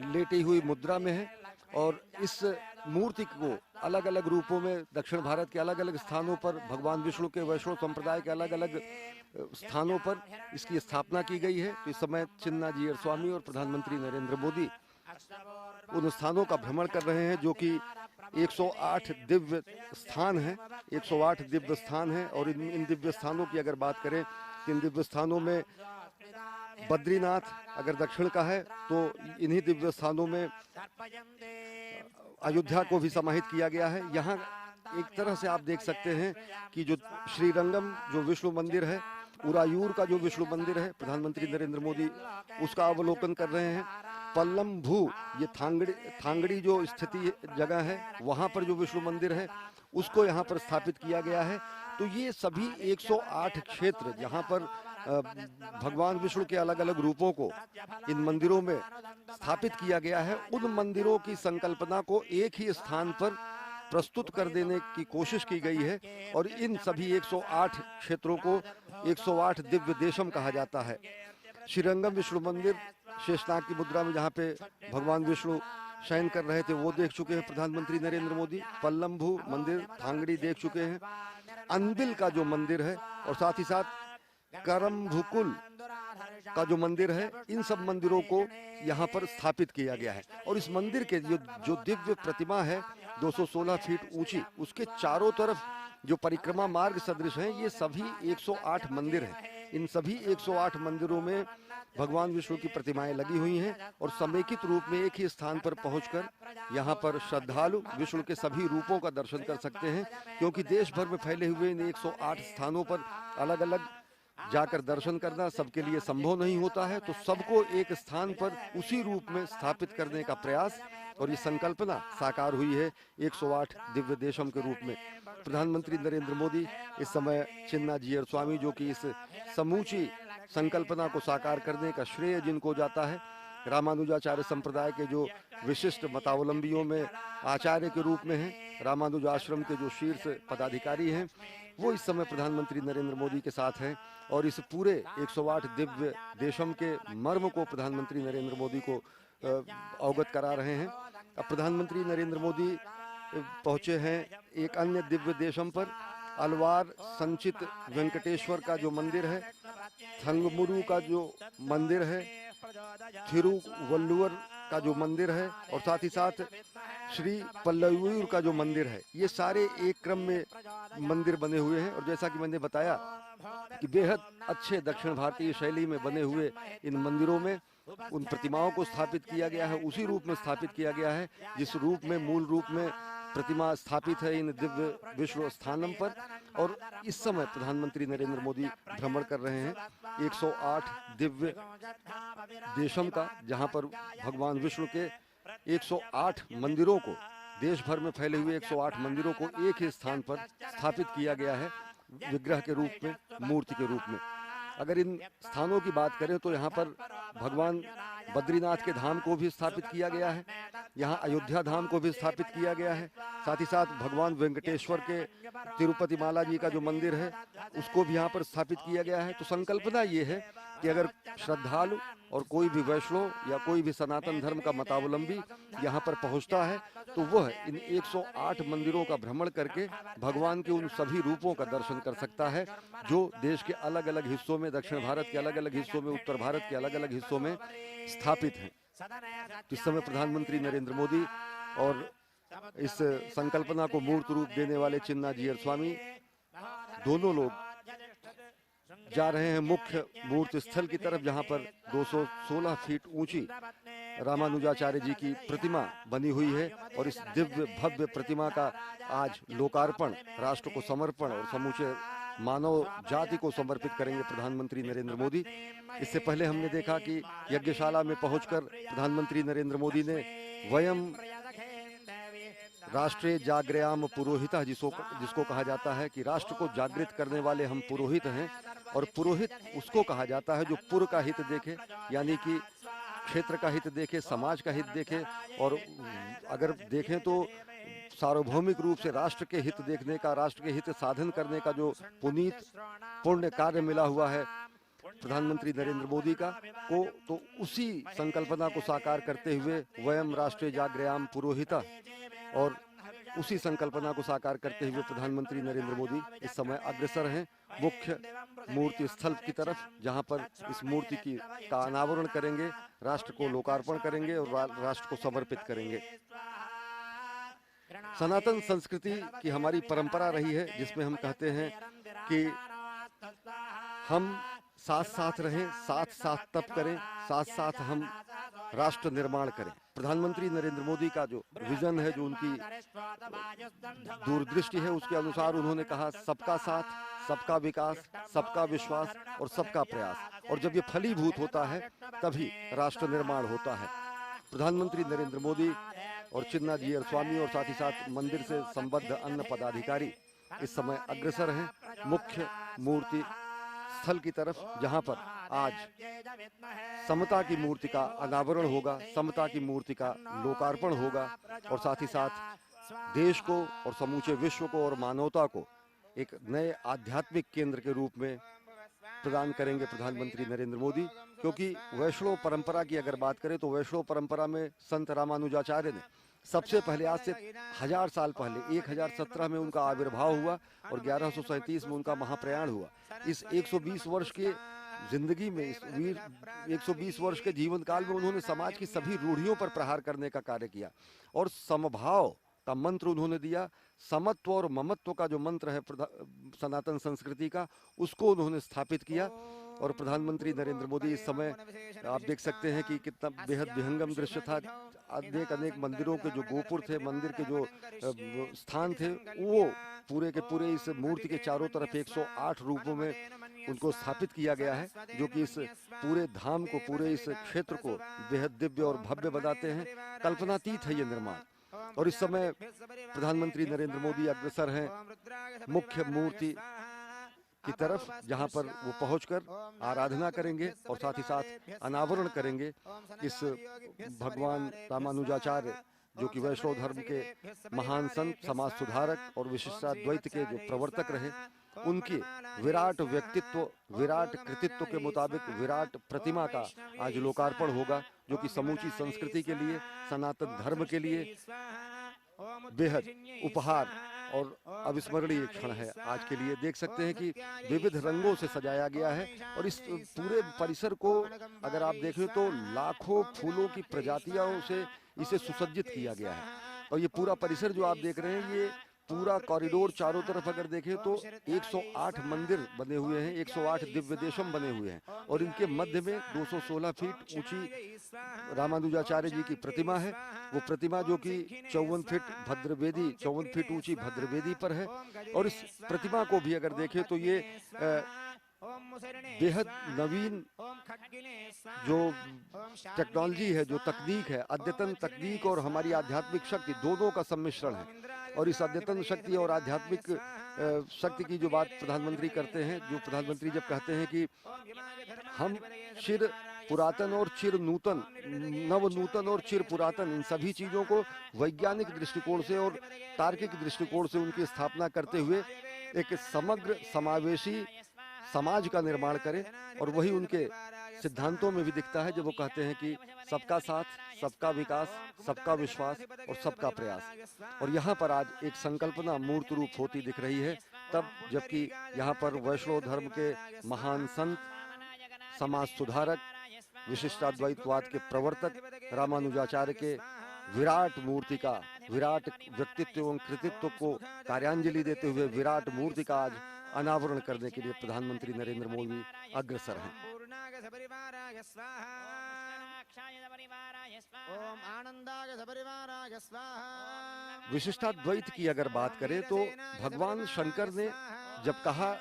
लेटी हुई मुद्रा में है और इस मूर्ति को अलग अलग रूपों में दक्षिण भारत के अलग अलग स्थानों पर भगवान विष्णु के वैष्णव संप्रदाय के अलग अलग स्थानों पर इसकी स्थापना की गई है। तो इस समय चिन्नाजीयर स्वामी और प्रधानमंत्री नरेंद्र मोदी उन स्थानों का भ्रमण कर रहे हैं जो कि 108 दिव्य स्थान हैं। 108 दिव्य स्थान हैं और इन दिव्य स्थानों की अगर बात करें तो इन दिव्य स्थानों में बद्रीनाथ अगर दक्षिण का है तो इन्हीं दिव्य स्थानों में अयोध्या को भी समाहित किया गया है। यहाँ एक तरह से आप देख सकते हैं कि जो श्रीरंगम जो विष्णु मंदिर है, उरायूर का जो विष्णु मंदिर है, प्रधानमंत्री नरेंद्र मोदी उसका अवलोकन कर रहे हैं। पल्लम भू ये थांगड़ी जो स्थिति जगह है वहाँ पर जो विष्णु मंदिर है उसको यहाँ पर स्थापित किया गया है। तो ये सभी 108 क्षेत्र जहाँ पर भगवान विष्णु के अलग अलग रूपों को इन मंदिरों में स्थापित किया गया है, उन मंदिरों की संकल्पना को एक ही स्थान पर प्रस्तुत कर देने की कोशिश की गई है और इन सभी 108 क्षेत्रों को 108 दिव्य देशम कहा जाता है। श्रीरंगम विष्णु मंदिर शेषनाग की मुद्रा में जहाँ पे भगवान विष्णु शयन कर रहे थे वो देख चुके हैं प्रधानमंत्री नरेंद्र मोदी। पल्लम्भू मंदिर थांगड़ी देख चुके हैं। अंबिल का जो मंदिर है और साथ ही साथ करम्भुकुल का जो मंदिर है, इन सब मंदिरों को यहाँ पर स्थापित किया गया है और इस मंदिर के जो दिव्य प्रतिमा है 216 फीट ऊंची, उसके चारों तरफ जो परिक्रमा मार्ग सदृश हैं ये सभी 108 मंदिर हैं। इन सभी 108 मंदिरों में भगवान विष्णु की प्रतिमाएं लगी हुई हैं और समेकित रूप में एक ही स्थान पर पहुंचकर यहाँ पर श्रद्धालु विष्णु के सभी रूपों का दर्शन कर सकते हैं, क्योंकि देश भर में फैले हुए इन 108 स्थानों पर अलग अलग जाकर दर्शन करना सबके लिए संभव नहीं होता है। तो सबको एक स्थान पर उसी रूप में स्थापित करने का प्रयास और ये संकल्पना साकार हुई है 108 दिव्य देशम के रूप में। प्रधानमंत्री नरेंद्र मोदी इस समय चिन्नाजीयर स्वामी जो कि इस समूची संकल्पना को साकार करने का श्रेय जिनको जाता है, रामानुजाचार्य संप्रदाय के जो विशिष्ट मतावलंबियों में आचार्य के रूप में हैं, रामानुज आश्रम के जो शीर्ष पदाधिकारी हैं, वो इस समय प्रधानमंत्री नरेंद्र मोदी के साथ हैं और इस पूरे 108 दिव्य देशम के मर्म को प्रधानमंत्री नरेंद्र मोदी को अवगत करा रहे हैं। अब प्रधानमंत्री नरेंद्र मोदी पहुंचे हैं एक अन्य दिव्य देशम पर। अलवार संचित वेंकटेश्वर का जो मंदिर है, थंगमुरु का जो मंदिर है, थिरुवल्लुवर का जो मंदिर है और साथ ही साथ श्री पल्लवीर का जो मंदिर है, ये सारे एक क्रम में मंदिर बने हुए हैं और जैसा कि मैंने बताया कि बेहद अच्छे दक्षिण भारतीय शैली में बने हुए इन मंदिरों में उन प्रतिमाओं को स्थापित किया गया है, उसी रूप में स्थापित किया गया है जिस रूप में मूल रूप में प्रतिमा स्थापित है इन दिव्य विष्णु स्थानम पर। और इस समय प्रधानमंत्री नरेंद्र मोदी भ्रमण कर रहे हैं 108 दिव्य देशम का, जहां पर भगवान विष्णु के 108 मंदिरों को, देश भर में फैले हुए 108 मंदिरों को एक ही स्थान पर स्थापित किया गया है, विग्रह के रूप में, मूर्ति के रूप में। अगर इन स्थानों की बात करें तो यहाँ पर भगवान बद्रीनाथ के धाम को भी स्थापित किया गया है, यहाँ अयोध्या धाम को भी स्थापित किया गया है, साथ ही साथ भगवान वेंकटेश्वर के तिरुपति माला जी का जो मंदिर है उसको भी यहाँ पर स्थापित किया गया है। तो संकल्पना ये है कि अगर श्रद्धालु और कोई भी वैष्णव या कोई भी सनातन धर्म का मतावलंबी यहाँ पर पहुँचता है तो वह इन 108 मंदिरों का भ्रमण करके भगवान के उन सभी रूपों का दर्शन कर सकता है जो देश के अलग अलग हिस्सों में, दक्षिण भारत के अलग अलग हिस्सों में, उत्तर भारत के अलग अलग हिस्सों में स्थापित हैं। इस समय प्रधानमंत्री नरेंद्र मोदी और इस संकल्पना को मूर्त रूप देने वाले चिन्नाजीयर स्वामी दोनों लोग जा रहे हैं मुख्य मूर्ति स्थल की तरफ, जहां पर 216 फीट ऊंची रामानुजाचार्य जी की प्रतिमा बनी हुई है और इस दिव्य भव्य प्रतिमा का आज लोकार्पण, राष्ट्र को समर्पण और समूचे मानव जाति को समर्पित करेंगे प्रधानमंत्री नरेंद्र मोदी। इससे पहले हमने देखा कि यज्ञशाला में पहुंचकर प्रधानमंत्री नरेंद्र मोदी ने वयम राष्ट्रीय जागृयाम पुरोहिता जिसको कहा जाता है कि राष्ट्र को जागृत करने वाले हम पुरोहित हैं, और पुरोहित उसको कहा जाता है जो पुर का हित देखे, यानी कि क्षेत्र का हित देखे, समाज का हित देखे, और अगर देखें तो सार्वभौमिक रूप से राष्ट्र के हित देखने का, राष्ट्र के हित साधन करने का जो पुनीत पुण्य कार्य मिला हुआ है प्रधानमंत्री नरेंद्र मोदी का को, तो उसी संकल्पना को साकार करते हुए वयम राष्ट्रीय जागृयाम पुरोहिता, और उसी संकल्पना को साकार करते हुए प्रधानमंत्री नरेंद्र मोदी इस समय अग्रसर हैं मुख्य मूर्ति स्थल की तरफ, जहां पर इस मूर्ति का अनावरण करेंगे, राष्ट्र को लोकार्पण करेंगे और राष्ट्र को समर्पित करेंगे। सनातन संस्कृति की हमारी परंपरा रही है जिसमें हम कहते हैं कि हम साथ साथ रहें, साथ साथ तप करें, साथ साथ हम राष्ट्र निर्माण करें। प्रधानमंत्री नरेंद्र मोदी का जो विजन है, जो उनकी दूरदृष्टि है, उसके अनुसार उन्होंने कहा सबका साथ, सबका विकास, सबका विश्वास और सबका प्रयास, और जब ये फलीभूत होता है तभी राष्ट्र निर्माण होता है। प्रधानमंत्री नरेंद्र मोदी और चिन्नाजीयर स्वामी और साथ ही साथ मंदिर से संबद्ध अन्य पदाधिकारी इस समय अग्रसर हैं मुख्य मूर्ति स्थल की तरफ, जहां पर आज समता की मूर्ति का अनावरण होगा, समता की मूर्ति का लोकार्पण होगा, और साथ ही साथ देश को और समूचे विश्व को और मानवता को एक नए आध्यात्मिक केंद्र के रूप में प्रदान करेंगे प्रधानमंत्री नरेंद्र मोदी। क्योंकि वैष्णव परंपरा की अगर बात करें तो वैष्णव परंपरा में संत रामानुजाचार्य ने सबसे पहले, आज से 1000 साल पहले 1017 में उनका आविर्भाव हुआ और 1137 में उनका महाप्रयाण हुआ। इस 120 वर्ष के जिंदगी में, इस 120 वर्ष के जीवन काल में उन्होंने समाज की सभी रूढ़ियों पर प्रहार करने का कार्य किया और समभाव का मंत्र उन्होंने दिया। समत्व और ममत्व का जो मंत्र है सनातन संस्कृति का, उसको उन्होंने स्थापित किया। और प्रधानमंत्री नरेंद्र मोदी इस समय आप देख सकते हैं कि कितना बेहद विहंगम दृश्य था। अनेक मंदिरों के जो गोपुर थे, मंदिर के जो स्थान थे, वो पूरे के पूरे इस मूर्ति के चारों तरफ 108 रूपों में उनको स्थापित किया गया है, जो कि इस पूरे धाम को, पूरे इस क्षेत्र को बेहद दिव्य और भव्य बनाते हैं। कल्पनातीत है ये निर्माण। और इस समय प्रधानमंत्री नरेंद्र मोदी अग्रसर हैं मुख्य मूर्ति की तरफ, जहां पर वो पहुंचकर आराधना करेंगे और साथ ही साथ अनावरण करेंगे इस भगवान रामानुजाचार्य, जो कि वैष्णव धर्म के महान संत, समाज सुधारक और विशिष्टाद्वैत के जो प्रवर्तक रहे, उनके विराट व्यक्तित्व, विराट कृतित्व के मुताबिक विराट प्रतिमा का आज लोकार्पण होगा, जो कि समूची संस्कृति के लिए, सनातन धर्म के लिए बेहद उपहार और अविस्मरणीय क्षण है। आज के लिए देख सकते हैं कि विविध रंगों से सजाया गया है और इस पूरे परिसर को अगर आप देखें तो लाखों फूलों की प्रजातियों से इसे सुसज्जित किया गया है। और ये पूरा परिसर जो आप देख रहे हैं, ये पूरा कॉरिडोर चारों तरफ अगर देखें तो 108 मंदिर बने हुए हैं, 108 दिव्य देशम बने हुए हैं, और इनके मध्य में 216 फीट ऊंची रामानुजाचार्य जी की प्रतिमा है। वो प्रतिमा जो कि 54 फीट भद्रवेदी, 54 फीट ऊंची भद्रवेदी पर है। और इस प्रतिमा को भी अगर देखें तो ये बेहद नवीन जो टेक्नोलॉजी है, जो तकनीक है, अद्यतन तकनीक और हमारी आध्यात्मिक शक्ति दोनों का सम्मिश्रण है। और इस अद्यतन शक्ति और आध्यात्मिक शक्ति की जो बात प्रधानमंत्री करते हैं, जो प्रधानमंत्री जब कहते हैं कि हम चिर पुरातन और चिर नूतन, नव नूतन और चिर पुरातन, इन सभी चीज़ों को वैज्ञानिक दृष्टिकोण से और तार्किक दृष्टिकोण से उनकी स्थापना करते हुए एक समग्र समावेशी समाज का निर्माण करें। और वही उनके सिद्धांतों में भी दिखता है जब वो कहते हैं कि सबका साथ, सबका विकास, सबका विश्वास और सबका प्रयास। और यहाँ पर आज एक संकल्पना मूर्त रूप होती दिख रही है, तब जबकि यहाँ पर वैष्णव धर्म के महान संत, समाज सुधारक, विशिष्टाद्वैतवाद के प्रवर्तक रामानुजाचार्य के विराट मूर्ति का, विराट व्यक्तित्व एवं कृतित्व को कार्यांजलि देते हुए विराट मूर्ति का आज अनावरण करने के लिए प्रधानमंत्री नरेंद्र मोदी अग्रसर हैं। विशिष्टाद्वैत की अगर बात करें तो भगवान शंकर ने जब कहा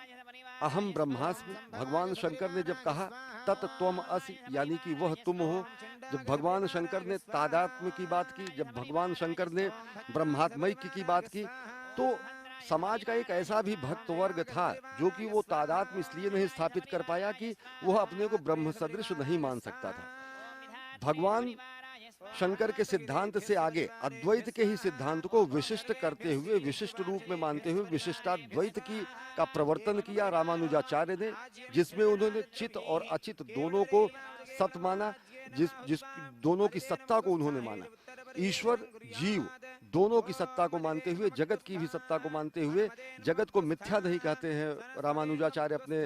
अहम ब्रह्मास्मि, भगवान शंकर ने जब कहा तत् त्वम असि, यानी कि वह तुम हो, जब भगवान शंकर ने तादात्म्य की बात की, जब भगवान शंकर ने ब्रह्मात्मैक्य की बात की, तो समाज का एक ऐसा भी भक्त वर्ग था जो कि वो तादात्म्य इसलिए नहीं स्थापित कर पाया कि वह अपने को ब्रह्म सदृश नहीं मान सकता था। भगवान शंकर के सिद्धांत से आगे अद्वैत के ही सिद्धांत को विशिष्ट करते हुए, विशिष्ट रूप में मानते हुए विशिष्टाद्वैत का प्रवर्तन किया रामानुजाचार्य ने, जिसमें उन्होंने चित और अचित दोनों को सत माना, जिस दोनों की सत्ता को उन्होंने माना। ईश्वर जीव दोनों की सत्ता को मानते हुए, जगत की भी सत्ता को मानते हुए, जगत को मिथ्या नहीं कहते हैं रामानुजाचार्य अपने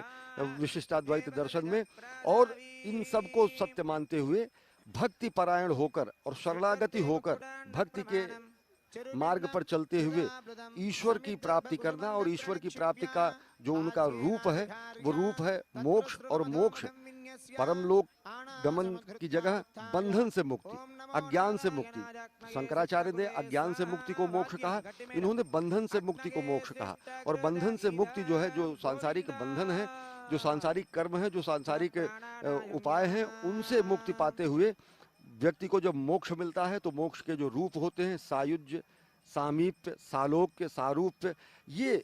विशिष्टाद्वैत दर्शन में। और इन सब को सत्य मानते हुए भक्ति परायण होकर और शरणागति होकर भक्ति के मार्ग पर चलते हुए ईश्वर की प्राप्ति करना, और ईश्वर की प्राप्ति का जो उनका रूप है वो रूप है मोक्ष। और मोक्ष परमलोक गमन की जगह बंधन से मुक्ति, अज्ञान से मुक्ति। शंकराचार्य ने अज्ञान से मुक्ति को मोक्ष कहा, इन्होंने बंधन से मुक्ति को मोक्ष कहा। और बंधन से मुक्ति जो है, जो सांसारिक बंधन है, जो सांसारिक कर्म है, जो सांसारिक उपाय हैं, उनसे मुक्ति पाते हुए व्यक्ति को जब मोक्ष मिलता है तो मोक्ष के जो रूप होते हैं, सायुज्य, सामीप्य, सालोक्य, सारूप्य, ये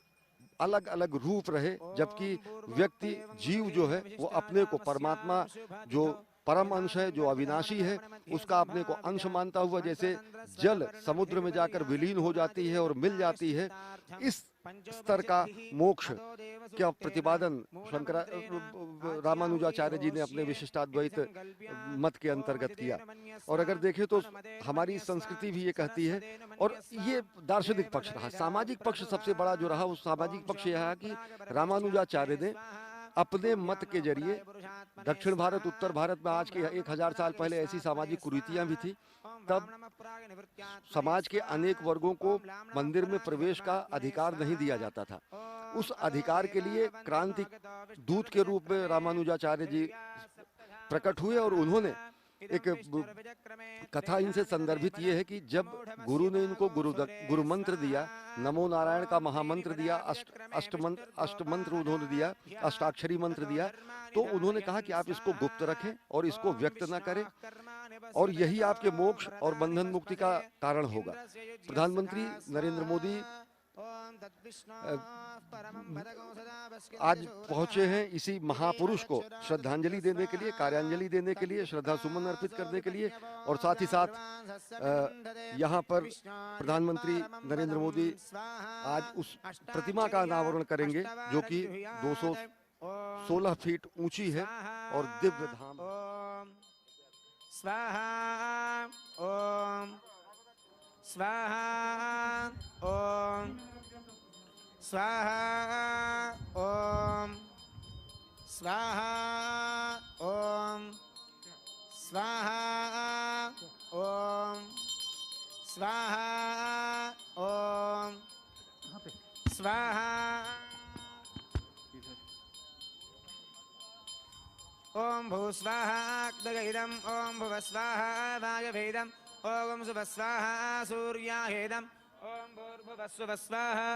अलग अलग रूप रहे। जबकि व्यक्ति जीव जो है वो अपने को परमात्मा जो परम अंश है, जो अविनाशी है, उसका अपने को अंश मानता हुआ जैसे जल समुद्र में जाकर विलीन हो जाती है और मिल जाती है, इस स्तर का मोक्ष क्या प्रतिपादन रामानुजाचार्य जी ने अपने विशिष्टाद्वैत मत के अंतर्गत किया। और अगर देखें तो हमारी संस्कृति भी ये कहती है, और ये दार्शनिक पक्ष रहा। सामाजिक पक्ष सबसे बड़ा जो रहा, उस सामाजिक पक्ष यह है कि रामानुजाचार्य ने अपने मत के जरिए दक्षिण भारत, उत्तर भारत में आज के 1000 साल पहले ऐसी सामाजिक कुरीतियां भी थी, तब समाज के अनेक वर्गों को मंदिर में प्रवेश का अधिकार नहीं दिया जाता था। उस अधिकार के लिए क्रांति दूत के रूप में रामानुजाचार्य जी प्रकट हुए। और उन्होंने एक कथा इनसे संदर्भित ये है कि जब गुरु ने इनको गुरु मंत्र दिया, नमो नारायण का महामंत्र दिया, अष्ट मंत्र उन्होंने दिया, अष्टाक्षरी मंत्र दिया, तो उन्होंने कहा कि आप इसको गुप्त रखें और इसको व्यक्त न करें, और यही आपके मोक्ष और बंधन मुक्ति का कारण होगा। प्रधानमंत्री नरेंद्र मोदी आज पहुंचे हैं इसी महापुरुष को श्रद्धांजलि देने के लिए, कार्यांजलि देने के लिए, श्रद्धा सुमन अर्पित करने के लिए। और साथ ही साथ यहाँ पर प्रधानमंत्री नरेंद्र मोदी आज उस प्रतिमा का अनावरण करेंगे जो कि 216 फीट ऊंची है और दिव्य धाम। स्वाहा ओम स्वाहा ओम स्वाहा ओम स्वाहा ओम स्वाहा ओम स्वाहा ओम स्वाहा ओम भूस्वाहा अग्निगेदम ओम भुवस्वाहा वायवेदम ओम सुवस्वाहा सूर्याहेदम ओम भूर्भुवस्वस्वाहा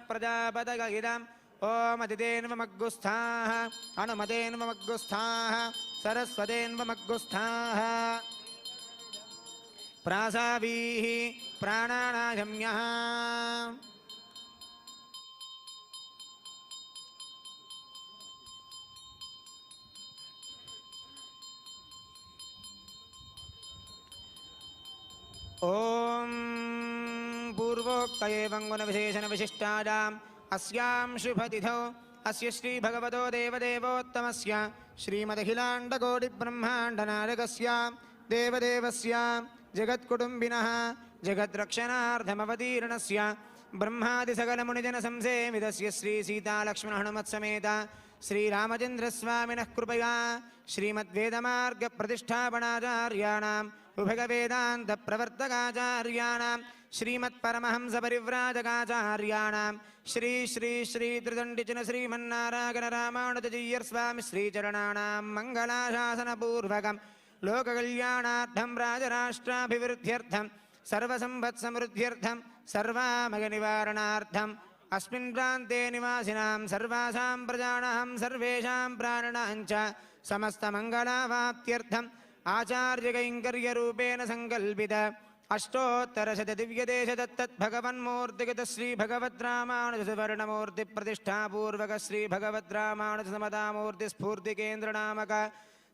प्रजापतगेदम ओम अदितेन्वमग्गुस्थाः अनुमतेन्वमग्गुस्थाः सरस्वतेन्वमग्गुस्थाः प्रासावीः प्राणानायम्यः ओम पूर्वोक्त एवं गुणविशेषण विशिष्टायाम् अस्यां शुभतिथौ अस्य श्री भगवतो देवदेवोत्तमस्य श्रीमदखिलाण्डकोटिब्रह्माण्डनायकस्य देवदेवस्य जगत्कुटुम्बिनः जगद्रक्षणार्थमवतीर्णस्य ब्रह्मादिसकलमुनिजनसंसेवितस्य श्री सीतालक्ष्मणहनुमत्समेत श्रीरामचन्द्रस्वामिनः कृपया श्रीमद्वेदमार्गप्रतिष्ठापनाचार्याणाम् उभयवेदान्तप्रवर्तकाचार्याणां श्रीमत्परमहंसपरिव्राजकाचार्याणां श्री श्री श्री त्रिदण्डिचिन श्रीमन्नारायण रामानुजय्यर्स्वामि श्रीचरणानां मङ्गलाशासनपूर्वकं लोककल्याणार्थं राजराष्ट्राभिवृद्ध्यर्थं सर्वसम्पत्समृद्ध्यर्थं सर्वामयनिवारणार्थम् अस्मिन् प्रान्ते निवासिनां सर्वासां प्रजानां सर्वेषां प्राणिनां च समस्तमङ्गलावाप्त्यर्थम् आचार्यकैङ्कर्यरूपेण सङ्कल्पित अष्टोत्तरशतदिव्यदेशदत्तद्भगवन्मूर्तिगत श्रीभगवद्रामानुजसुवर्णमूर्तिप्रतिष्ठापूर्वक श्रीभगवद्रामानुजसमतामूर्तिस्फूर्तिकेन्द्रनामक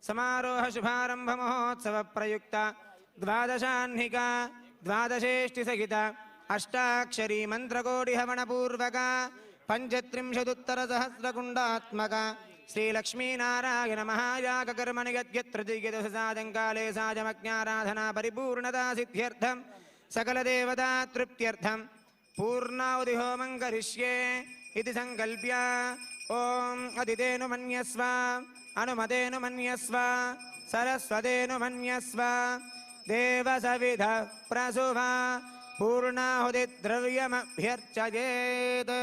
समारोह शुभारम्भमहोत्सवप्रयुक्त द्वादशाह्निका द्वादशेष्टिसहित अष्टाक्षरी मन्त्रकोटिहवनपूर्वक पञ्चत्रिंशदुत्तरसहस्रकुण्डात्मक श्रीलक्ष्मीनारायण महायागकर्मणि यद्यत्र दिग्यदशसाजङ्काले साजमज्ञाराधना परिपूर्णता सिद्ध्यर्थं सकलदेवता तृप्त्यर्थं पूर्णाहुतिहोमं करिष्ये इति सङ्कल्प्य ॐ अदितेनुमन्यस्व अनुमतेनुमन्यस्व सरस्वतेनुमन्यस्व देवसविधः प्रसुवा पूर्णाहुतिद्रव्यमभ्यर्चयेत्।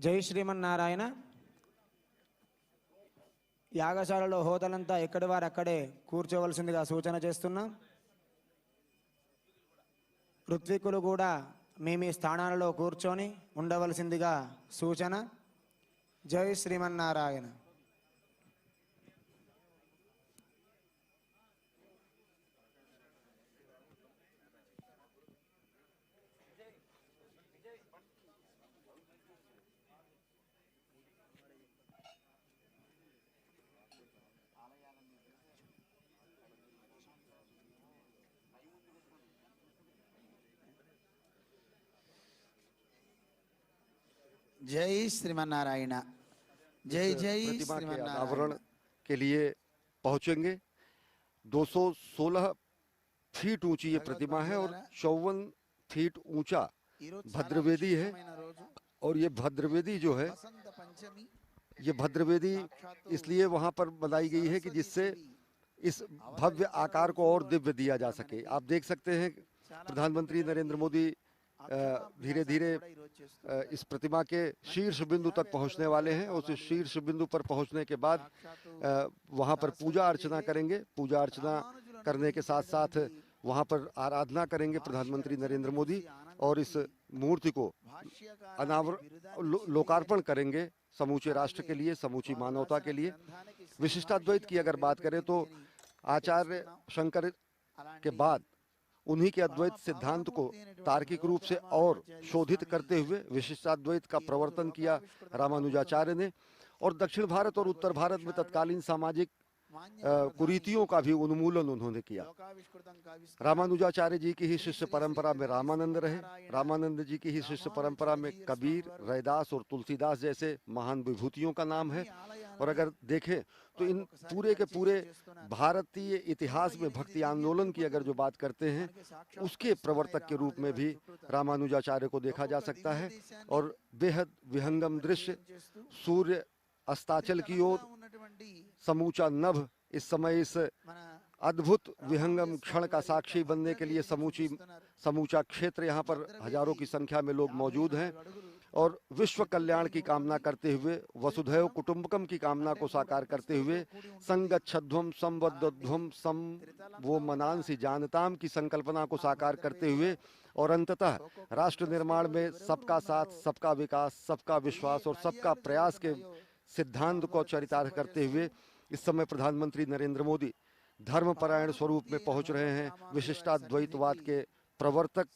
జై శ్రీమన్నారాయణ. యాగశాలలో హోతలంతా ఎక్కడి వారు అక్కడే కూర్చోవలసిందిగా సూచన చేస్తున్నాం. ఋత్వికులు కూడా మీ మీ స్థానాలలో కూర్చొని ఉండవలసిందిగా సూచన. జై శ్రీమన్నారాయణ. जय श्रीमन्नारायण. जय जय प्रतिमा के श्रीमन्नारायण. अनावरण के लिए पहुंचेंगे. 216 फीट ऊंची ये प्रतिमा है और 54 फीट ऊंचा भद्रवेदी है. और ये भद्रवेदी जो है, ये भद्रवेदी इसलिए वहां पर बनाई गई है कि जिससे इस भव्य आकार को और दिव्य दिया जा सके. आप देख सकते हैं प्रधानमंत्री नरेंद्र मोदी धीरे धीरे इस प्रतिमा के शीर्ष बिंदु तक पहुंचने वाले हैं. उस शीर्ष बिंदु पर पहुंचने के बाद वहां पर पूजा अर्चना करेंगे. पूजा अर्चना करने के साथ साथ वहां पर आराधना करेंगे प्रधानमंत्री नरेंद्र मोदी और इस मूर्ति को लोकार्पण करेंगे समूचे राष्ट्र के लिए, समूची मानवता के लिए. विशिष्टाद्वैत की अगर बात करें तो आचार्य शंकर के बाद उन्हीं के अद्वैत सिद्धांत को तार्किक रूप से और शोधित करते हुए विशिष्टाद्वैत का प्रवर्तन किया रामानुजाचार्य ने. और दक्षिण भारत और उत्तर भारत में तत्कालीन सामाजिक कुरीतियों का भी उन्मूलन उन्होंने किया. रामानुजाचार्य जी की ही शिष्य परंपरा में रामानंद रहे. रामानंद जी की ही शिष्य परंपरा में कबीर, रैदास और तुलसीदास जैसे महान विभूतियों का नाम है. और अगर देखें तो इन पूरे के पूरे भारतीय इतिहास में भक्ति आंदोलन की अगर जो बात करते हैं उसके प्रवर्तक के रूप में भी रामानुजाचार्य को देखा जा सकता है. और बेहद विहंगम दृश्य, सूर्य अस्ताचल की ओर, समूचा नभ इस समय इस अद्भुत विहंगम क्षण का साक्षी बनने के लिए समूचा क्षेत्र यहाँ पर हजारों की संख्या में लोग मौजूद हैं. और विश्व कल्याण की कामना करते हुए, वसुधैव कुटुंबकम की कामना को साकार करते हुए, संगच्छध्वम संवद्धध्वम सम वो मनांसी जानताम की संकल्पना को साकार करते हुए और अंततः राष्ट्र निर्माण में सबका साथ, सबका विकास, सबका विश्वास और सबका प्रयास के सिद्धांत को चरितार्थ करते हुए इस समय प्रधानमंत्री नरेंद्र मोदी धर्मपरायण स्वरूप में पहुंच रहे हैं। विशिष्टाद्वैतवाद के प्रवर्तक,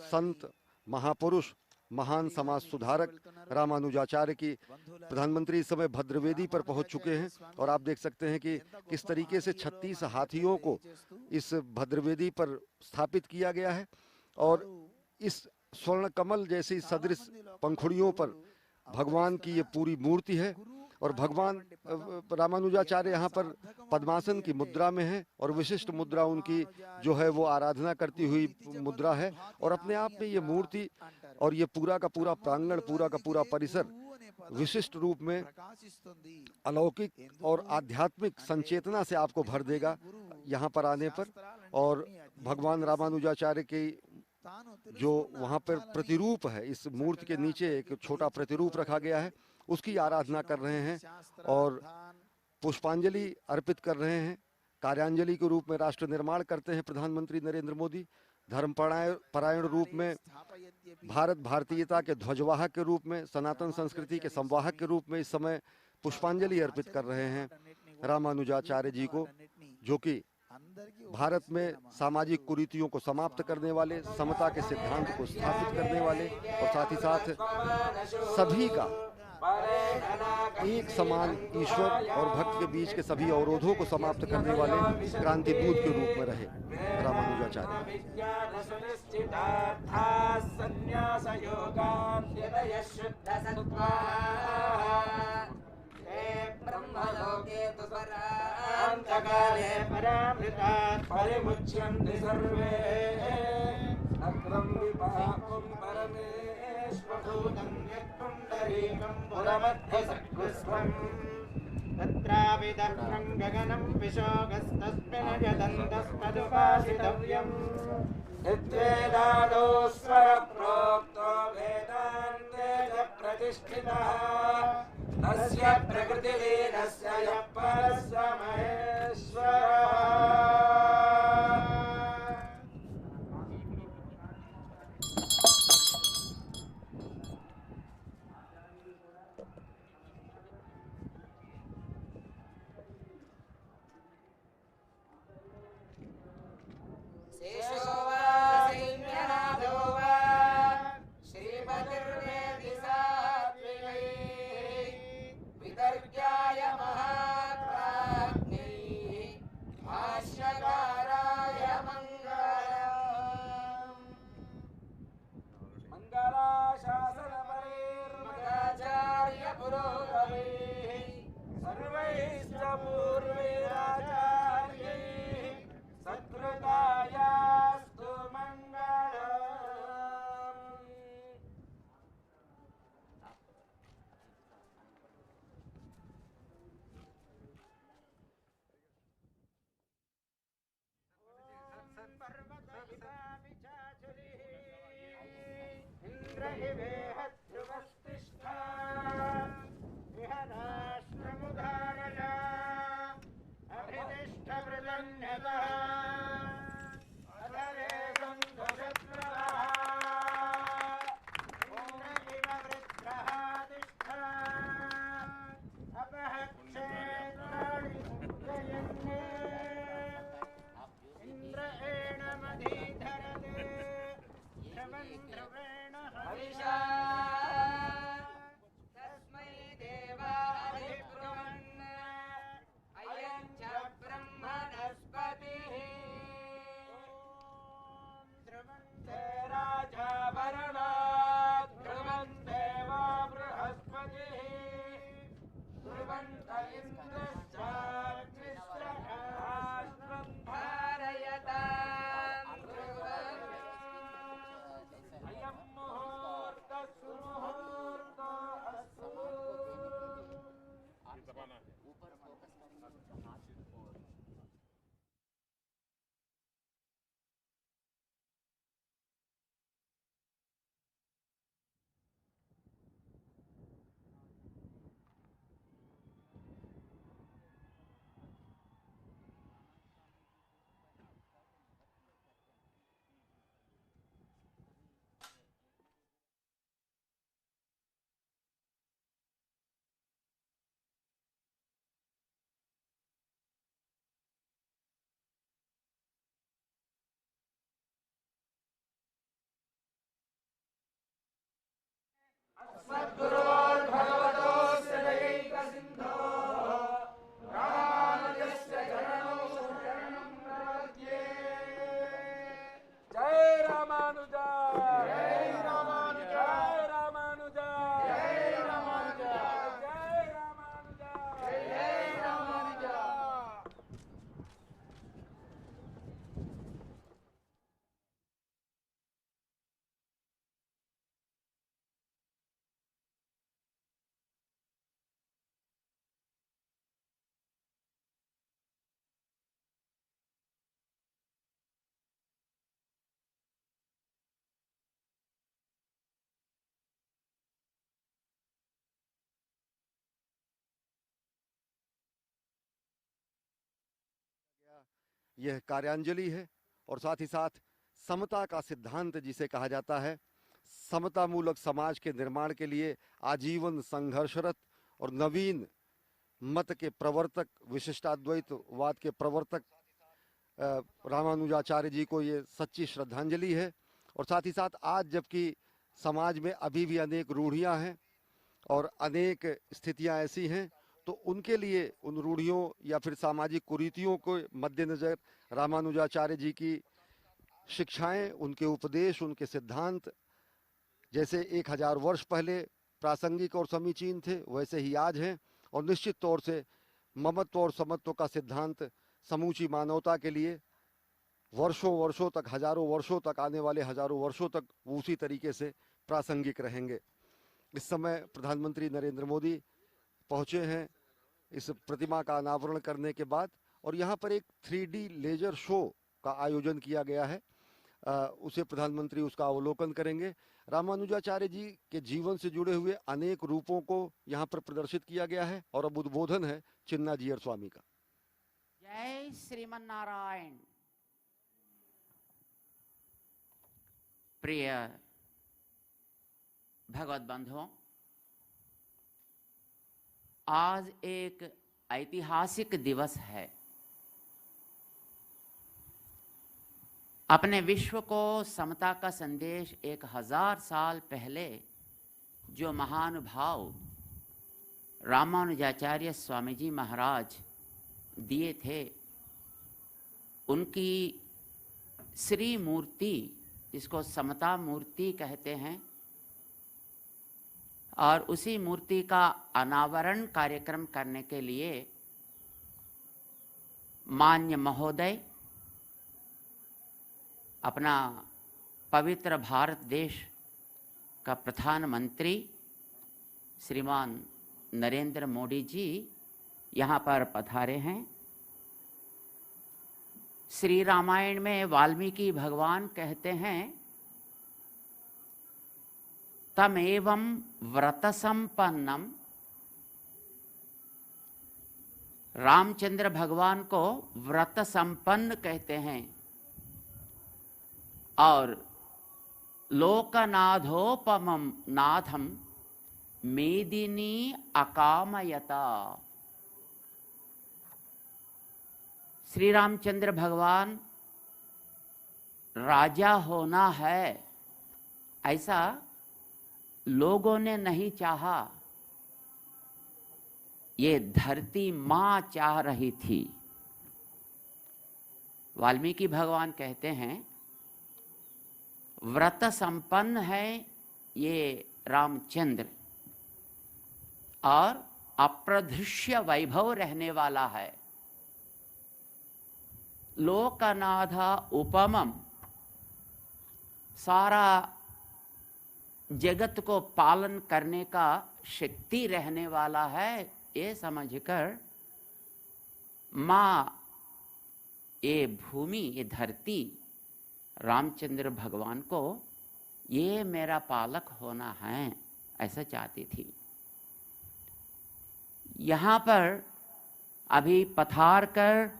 संत, महापुरुष, महान समाज सुधारक रामानुजाचार्य की प्रधानमंत्री इस समय भद्रवेदी पर पहुंच चुके हैं और आप देख सकते हैं कि किस तरीके से 36 हाथियों को इस भद्रवेदी पर स्थापित किया गया है और इस स्वर्ण कमल जैसी सदृश पंखुड़ियों पर भगवान की ये पूरी मूर्ति है और भगवान रामानुजाचार्य यहाँ पर पद्मासन की मुद्रा में है और विशिष्ट मुद्रा उनकी जो है वो आराधना करती हुई मुद्रा है और अपने आप में ये मूर्ति और ये पूरा का पूरा प्रांगण, पूरा का पूरा परिसर विशिष्ट रूप में अलौकिक और आध्यात्मिक संचेतना से आपको भर देगा यहाँ पर आने पर। और भगवान रामानुजाचार्य की जो वहाँ पर प्रतिरूप है, इस मूर्ति के नीचे एक छोटा प्रतिरूप रखा गया है, उसकी आराधना कर रहे हैं और पुष्पांजलि अर्पित कर रहे हैं। कार्यांजलि के रूप में राष्ट्र निर्माण करते हैं प्रधानमंत्री नरेंद्र मोदी। धर्मपरायण रूप में, भारत भारतीयता के ध्वजवाहक के रूप में, सनातन संस्कृति के संवाहक के रूप में इस समय पुष्पांजलि अर्पित कर रहे हैं रामानुजाचार्य जी को, जो कि भारत में सामाजिक कुरीतियों को समाप्त करने वाले, समता के सिद्धांत को स्थापित करने वाले और साथ ही साथ सभी का एक समान ईश्वर और भक्त के बीच के सभी अवरोधों को समाप्त करने वाले क्रांतिदूत के रूप में रहे रामानुजाचार्य। परिमुच्यन्ते सर्वे अग्रं विपाकं परमेश्वरभूतं यत्पुण्डरीकं पुरमध्यसकृस्वम् तत्राविदग्नं गगनं विशोगस्तस्मिन् यदन्तस्तदुपासितव्यम् यद्वेदादौ स्वरप्रोक्तो वेदान्ते च प्रतिष्ठितः तस्य प्रकृतिलीनस्य यः परस्य महेश्वरः। यह कार्यांजलि है और साथ ही साथ समता का सिद्धांत जिसे कहा जाता है, समतामूलक समाज के निर्माण के लिए आजीवन संघर्षरत और नवीन मत के प्रवर्तक, विशिष्टाद्वैतवाद के प्रवर्तक रामानुजाचार्य जी को ये सच्ची श्रद्धांजलि है। और साथ ही साथ आज जबकि समाज में अभी भी अनेक रूढ़ियां हैं और अनेक स्थितियां ऐसी हैं, तो उनके लिए उन रूढ़ियों या फिर सामाजिक कुरीतियों को मद्देनजर रामानुजाचार्य जी की शिक्षाएं, उनके उपदेश, उनके सिद्धांत जैसे 1000 वर्ष पहले प्रासंगिक और समीचीन थे, वैसे ही आज हैं। और निश्चित तौर से ममत्व और समत्व का सिद्धांत समूची मानवता के लिए वर्षों वर्षों तक, हजारों वर्षों तक, आने वाले हजारों वर्षों तक उसी तरीके से प्रासंगिक रहेंगे। इस समय प्रधानमंत्री नरेंद्र मोदी पहुंचे हैं इस प्रतिमा का अनावरण करने के बाद, और यहाँ पर एक 3D लेजर शो का आयोजन किया गया है। उसे प्रधानमंत्री उसका अवलोकन करेंगे। रामानुजाचार्य जी के जीवन से जुड़े हुए अनेक रूपों को यहाँ पर प्रदर्शित किया गया है और अब उद्बोधन है चिन्नाजीयर स्वामी का। जय श्रीमन नारायण। प्रिय भगवत बंधुओं, आज एक ऐतिहासिक दिवस है। अपने विश्व को समता का संदेश 1000 साल पहले जो महानुभाव रामानुजाचार्य स्वामी जी महाराज दिए थे, उनकी श्री मूर्ति, जिसको समता मूर्ति कहते हैं, और उसी मूर्ति का अनावरण कार्यक्रम करने के लिए मान्य महोदय, अपना पवित्र भारत देश का प्रधानमंत्री श्रीमान नरेंद्र मोदी जी यहाँ पर पधारे हैं। श्री रामायण में वाल्मीकि भगवान कहते हैं, तमेवं व्रत संपन्नम। रामचंद्र भगवान को व्रत संपन्न कहते हैं और लोकनाथोपमं नाथम मेदिनी अकामयता। श्री रामचंद्र भगवान राजा होना है ऐसा लोगों ने नहीं चाहा, ये धरती मां चाह रही थी। वाल्मीकि भगवान कहते हैं, व्रत संपन्न है ये रामचंद्र और अप्रदृश्य वैभव रहने वाला है। लोकनाथ उपमम, सारा जगत को पालन करने का शक्ति रहने वाला है, ये समझकर माँ, ये भूमि, ये धरती रामचंद्र भगवान को ये मेरा पालक होना है ऐसा चाहती थी। यहाँ पर अभी पधार कर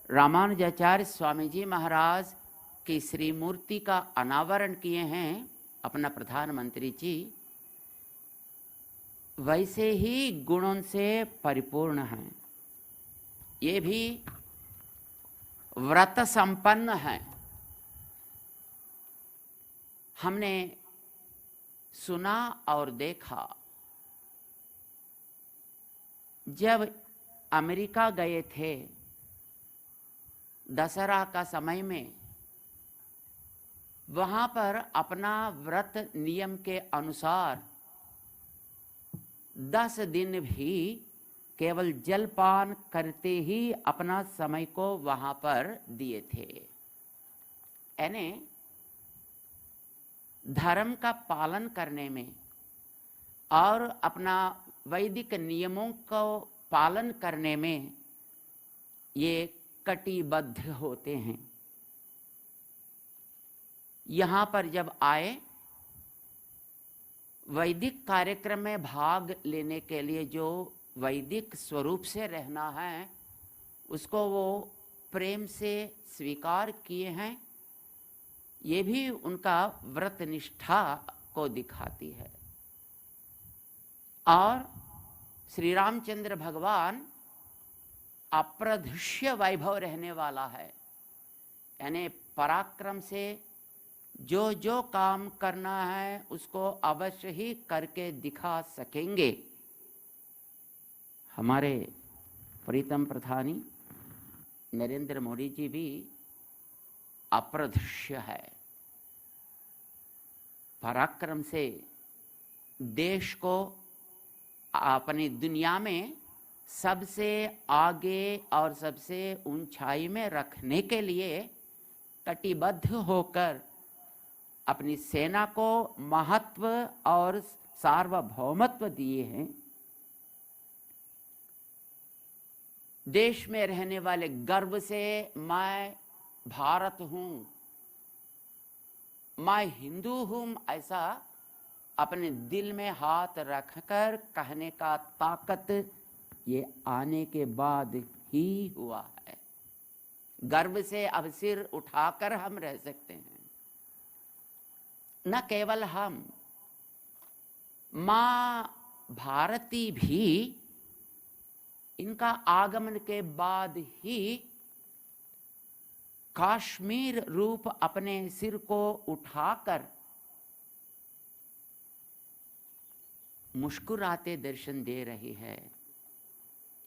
रामानुजाचार्य स्वामी जी महाराज की श्री मूर्ति का अनावरण किए हैं अपना प्रधानमंत्री जी, वैसे ही गुणों से परिपूर्ण हैं। ये भी व्रत संपन्न है। हमने सुना और देखा, जब अमेरिका गए थे दशहरा का समय में, वहाँ पर अपना व्रत नियम के अनुसार 10 दिन भी केवल जलपान करते ही अपना समय को वहाँ पर दिए थे। यानी धर्म का पालन करने में और अपना वैदिक नियमों को पालन करने में ये कटिबद्ध होते हैं। यहाँ पर जब आए, वैदिक कार्यक्रम में भाग लेने के लिए जो वैदिक स्वरूप से रहना है, उसको वो प्रेम से स्वीकार किए हैं, ये भी उनका व्रत निष्ठा को दिखाती है। और श्री रामचंद्र भगवान अप्रदृश्य वैभव रहने वाला है, यानी पराक्रम से जो जो काम करना है उसको अवश्य ही करके दिखा सकेंगे। हमारे प्रीतम प्रधानी नरेंद्र मोदी जी भी अप्रदृश्य है, पराक्रम से देश को अपनी दुनिया में सबसे आगे और सबसे ऊंचाई में रखने के लिए कटिबद्ध होकर अपनी सेना को महत्व और सार्वभौमत्व दिए हैं। देश में रहने वाले गर्व से मैं भारत हूं, मैं हिंदू हूं, ऐसा अपने दिल में हाथ रखकर कहने का ताकत ये आने के बाद ही हुआ है। गर्व से अब सिर उठाकर हम रह सकते हैं। न केवल हम, मां भारती भी इनका आगमन के बाद ही काश्मीर रूप अपने सिर को उठाकर मुस्कुराते दर्शन दे रही है।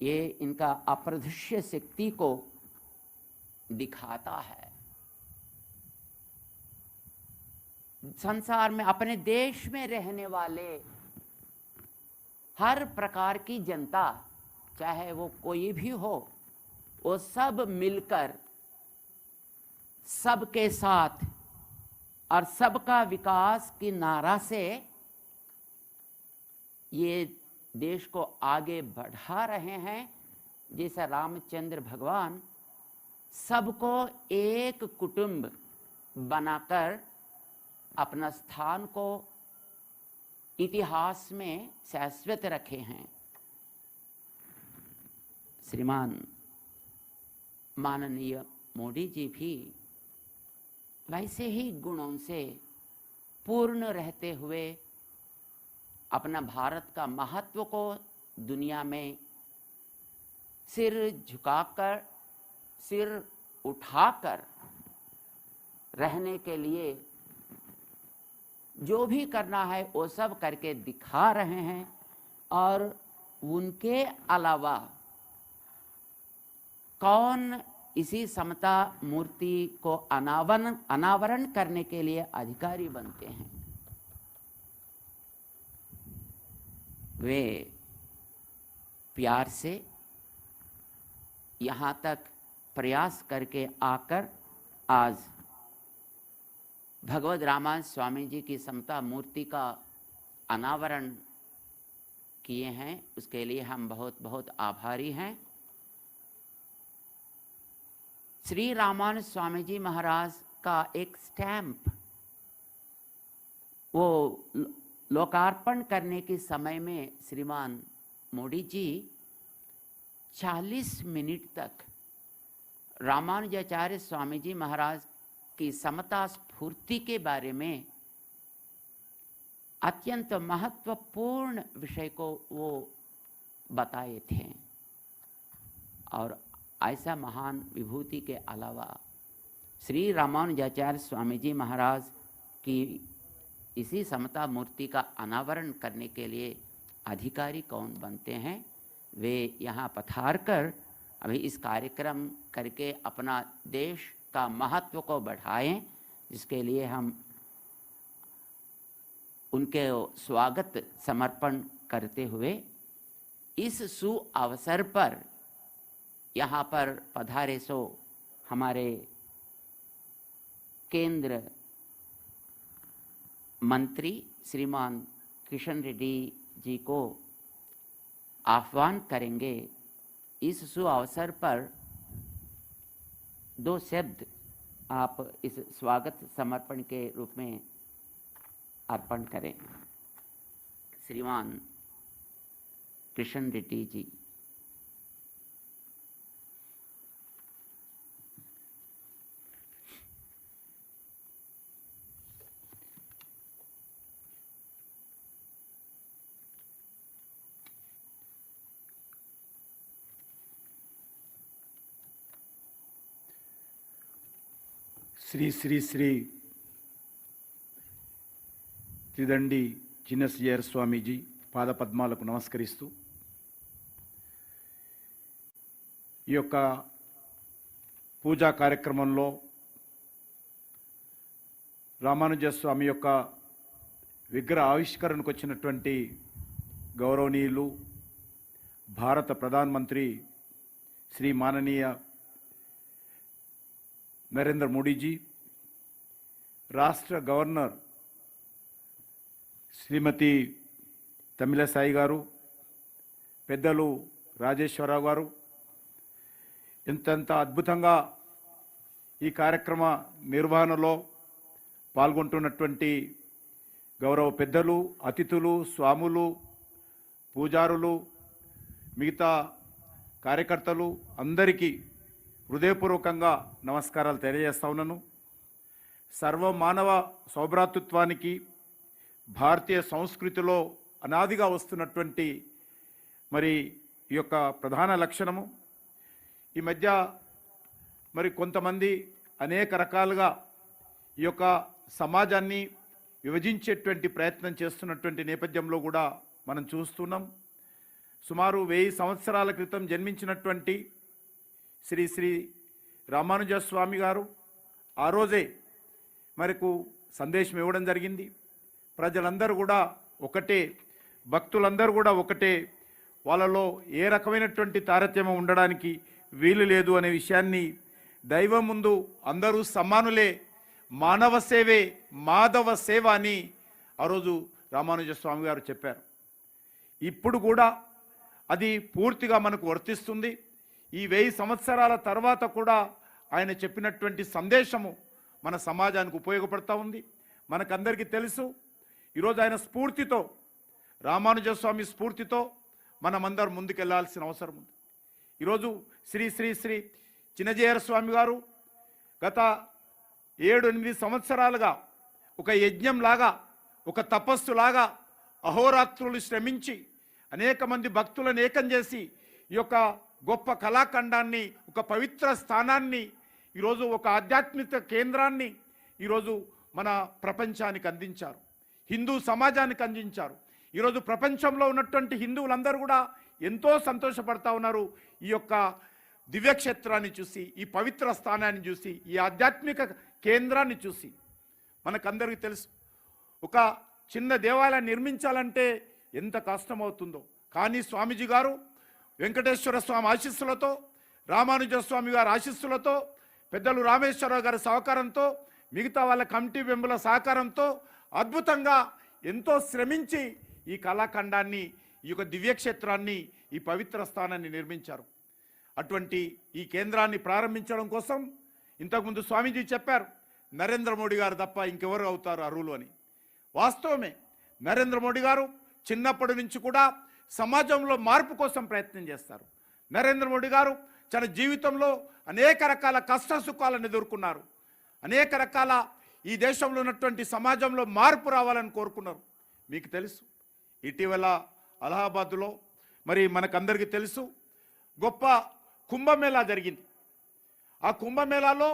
ये इनका अप्रदृश्य शक्ति को दिखाता है। संसार में अपने देश में रहने वाले हर प्रकार की जनता, चाहे वो कोई भी हो, वो सब मिलकर सबके साथ और सबका विकास की नारा से ये देश को आगे बढ़ा रहे हैं। जैसे रामचंद्र भगवान सबको एक कुटुंब बनाकर अपना स्थान को इतिहास में शाश्वत रखे हैं। श्रीमान माननीय मोदी जी भी वैसे ही गुणों से पूर्ण रहते हुए अपना भारत का महत्व को दुनिया में सिर झुकाकर, सिर उठाकर रहने के लिए जो भी करना है वो सब करके दिखा रहे हैं। और उनके अलावा कौन इसी समता मूर्ति को अनावरण करने के लिए अधिकारी बनते हैं? वे प्यार से यहाँ तक प्रयास करके आकर आज भगवद रामानंद स्वामी जी की समता मूर्ति का अनावरण किए हैं। उसके लिए हम बहुत बहुत आभारी हैं। श्री रामानंद स्वामी जी महाराज का एक स्टैम्प वो लोकार्पण करने के समय में श्रीमान मोदी जी 40 मिनट तक रामानुजाचार्य स्वामी जी महाराज की समता स्फूर्ति के बारे में अत्यंत महत्वपूर्ण विषय को वो बताए थे। और ऐसा महान विभूति के अलावा श्री रामानुजाचार्य स्वामी जी महाराज की इसी समता मूर्ति का अनावरण करने के लिए अधिकारी कौन बनते हैं? वे यहाँ पधार कर अभी इस कार्यक्रम करके अपना देश का महत्व को बढ़ाएं, जिसके लिए हम उनके स्वागत समर्पण करते हुए इस सु अवसर पर यहाँ पर पधारे सो हमारे केंद्र मंत्री श्रीमान किशन रेड्डी जी को आह्वान करेंगे। इस सु अवसर पर 2 शब्द आप इस स्वागत समर्पण के रूप में अर्पण करें। श्रीमान किशन रेड्डी जी। శ్రీ శ్రీ శ్రీ త్రిదండి చిన్నశ్రీయర్ స్వామీజీ పాదపద్మాలకు నమస్కరిస్తూ ఈ యొక్క పూజా కార్యక్రమంలో రామానుజ స్వామి యొక్క విగ్రహ ఆవిష్కరణకు వచ్చినటువంటి గౌరవనీయులు భారత ప్రధానమంత్రి శ్రీ మాననీయ నరేంద్ర మోడీజీ, రాష్ట్ర గవర్నర్ శ్రీమతి తమిళసాయి గారు, పెద్దలు రాజేశ్వరరావు గారు ఎంతెంత అద్భుతంగా ఈ కార్యక్రమ నిర్వహణలో పాల్గొంటున్నటువంటి గౌరవ పెద్దలు, అతిథులు, స్వాములు, పూజారులు, మిగతా కార్యకర్తలు అందరికీ హృదయపూర్వకంగా నమస్కారాలు తెలియజేస్తా ఉన్నాను. సర్వమానవ సౌభ్రాతృత్వానికి భారతీయ సంస్కృతిలో అనాదిగా వస్తున్నటువంటి మరి ఈ యొక్క ప్రధాన లక్షణము. ఈ మధ్య మరి కొంతమంది అనేక రకాలుగా ఈ యొక్క సమాజాన్ని విభజించేటువంటి ప్రయత్నం చేస్తున్నటువంటి నేపథ్యంలో కూడా మనం చూస్తున్నాం. సుమారు 1000 సంవత్సరాల క్రితం జన్మించినటువంటి శ్రీ శ్రీ రామానుజ స్వామి గారు ఆ రోజే మనకు సందేశం ఇవ్వడం జరిగింది. ప్రజలందరూ కూడా ఒకటే, భక్తులందరూ కూడా ఒకటే, వాళ్ళలో ఏ రకమైనటువంటి తారతమ్యం ఉండడానికి వీలు లేదు అనే విషయాన్ని, దైవం ముందు అందరూ సమానులే, మానవ సేవే మాధవ సేవ అని ఆ రోజు రామానుజ స్వామి గారు చెప్పారు. ఇప్పుడు కూడా అది పూర్తిగా మనకు వర్తిస్తుంది. ఈ 1000 సంవత్సరాల తర్వాత కూడా ఆయన చెప్పినటువంటి సందేశము మన సమాజానికి ఉపయోగపడతా ఉంది. మనకందరికీ తెలుసు, ఈరోజు ఆయన స్ఫూర్తితో, రామానుజ స్వామి స్ఫూర్తితో మనమందరం ముందుకెళ్లాల్సిన అవసరం ఉంది. ఈరోజు శ్రీ శ్రీ శ్రీ చిన్నజీయర్ స్వామి గారు గత 7-8 సంవత్సరాలుగా ఒక యజ్ఞంలాగా, ఒక తపస్సులాగా అహోరాత్రులు శ్రమించి అనేక మంది భక్తులను ఏకం చేసి ఈ యొక్క గొప్ప కళాఖండాన్ని, ఒక పవిత్ర స్థానాన్ని, ఈరోజు ఒక ఆధ్యాత్మిక కేంద్రాన్ని ఈరోజు మన ప్రపంచానికి అందించారు, హిందూ సమాజానికి అందించారు. ఈరోజు ప్రపంచంలో ఉన్నటువంటి హిందువులందరూ కూడా ఎంతో సంతోషపడతా ఉన్నారు ఈ యొక్క దివ్యక్షేత్రాన్ని చూసి, ఈ పవిత్ర స్థానాన్ని చూసి, ఈ ఆధ్యాత్మిక కేంద్రాన్ని చూసి. మనకందరికీ తెలుసు, ఒక చిన్న దేవాలయం నిర్మించాలంటే ఎంత కష్టమవుతుందో. కానీ స్వామీజీ గారు వెంకటేశ్వర స్వామి ఆశీస్సులతో, రామానుజ స్వామి గారి ఆశీస్సులతో, పెద్దలు రామేశ్వరరావు గారి సహకారంతో, మిగతా వాళ్ళ కమిటీ మెంబర్ల సహకారంతో అద్భుతంగా ఎంతో శ్రమించి ఈ కళాఖండాన్ని, ఈ యొక్క దివ్యక్షేత్రాన్ని, ఈ పవిత్ర స్థానాన్ని నిర్మించారు. అటువంటి ఈ కేంద్రాన్ని ప్రారంభించడం కోసం ఇంతకుముందు స్వామీజీ చెప్పారు, నరేంద్ర మోడీ గారు తప్ప ఇంకెవరు అవుతారు అర్హులు అని. వాస్తవమే, నరేంద్ర మోడీ గారు చిన్నప్పటి నుంచి కూడా సమాజంలో మార్పు కోసం ప్రయత్నం చేస్తారు. నరేంద్ర మోడీ గారు తన జీవితంలో అనేక రకాల కష్ట సుఖాలను ఎదుర్కొన్నారు. అనేక రకాల ఈ దేశంలో ఉన్నటువంటి సమాజంలో మార్పు రావాలని కోరుకున్నారు. మీకు తెలుసు, ఇటీవల అలహాబాద్లో మరి మనకందరికీ తెలుసు, గొప్ప కుంభమేళా జరిగింది. ఆ కుంభమేళాలో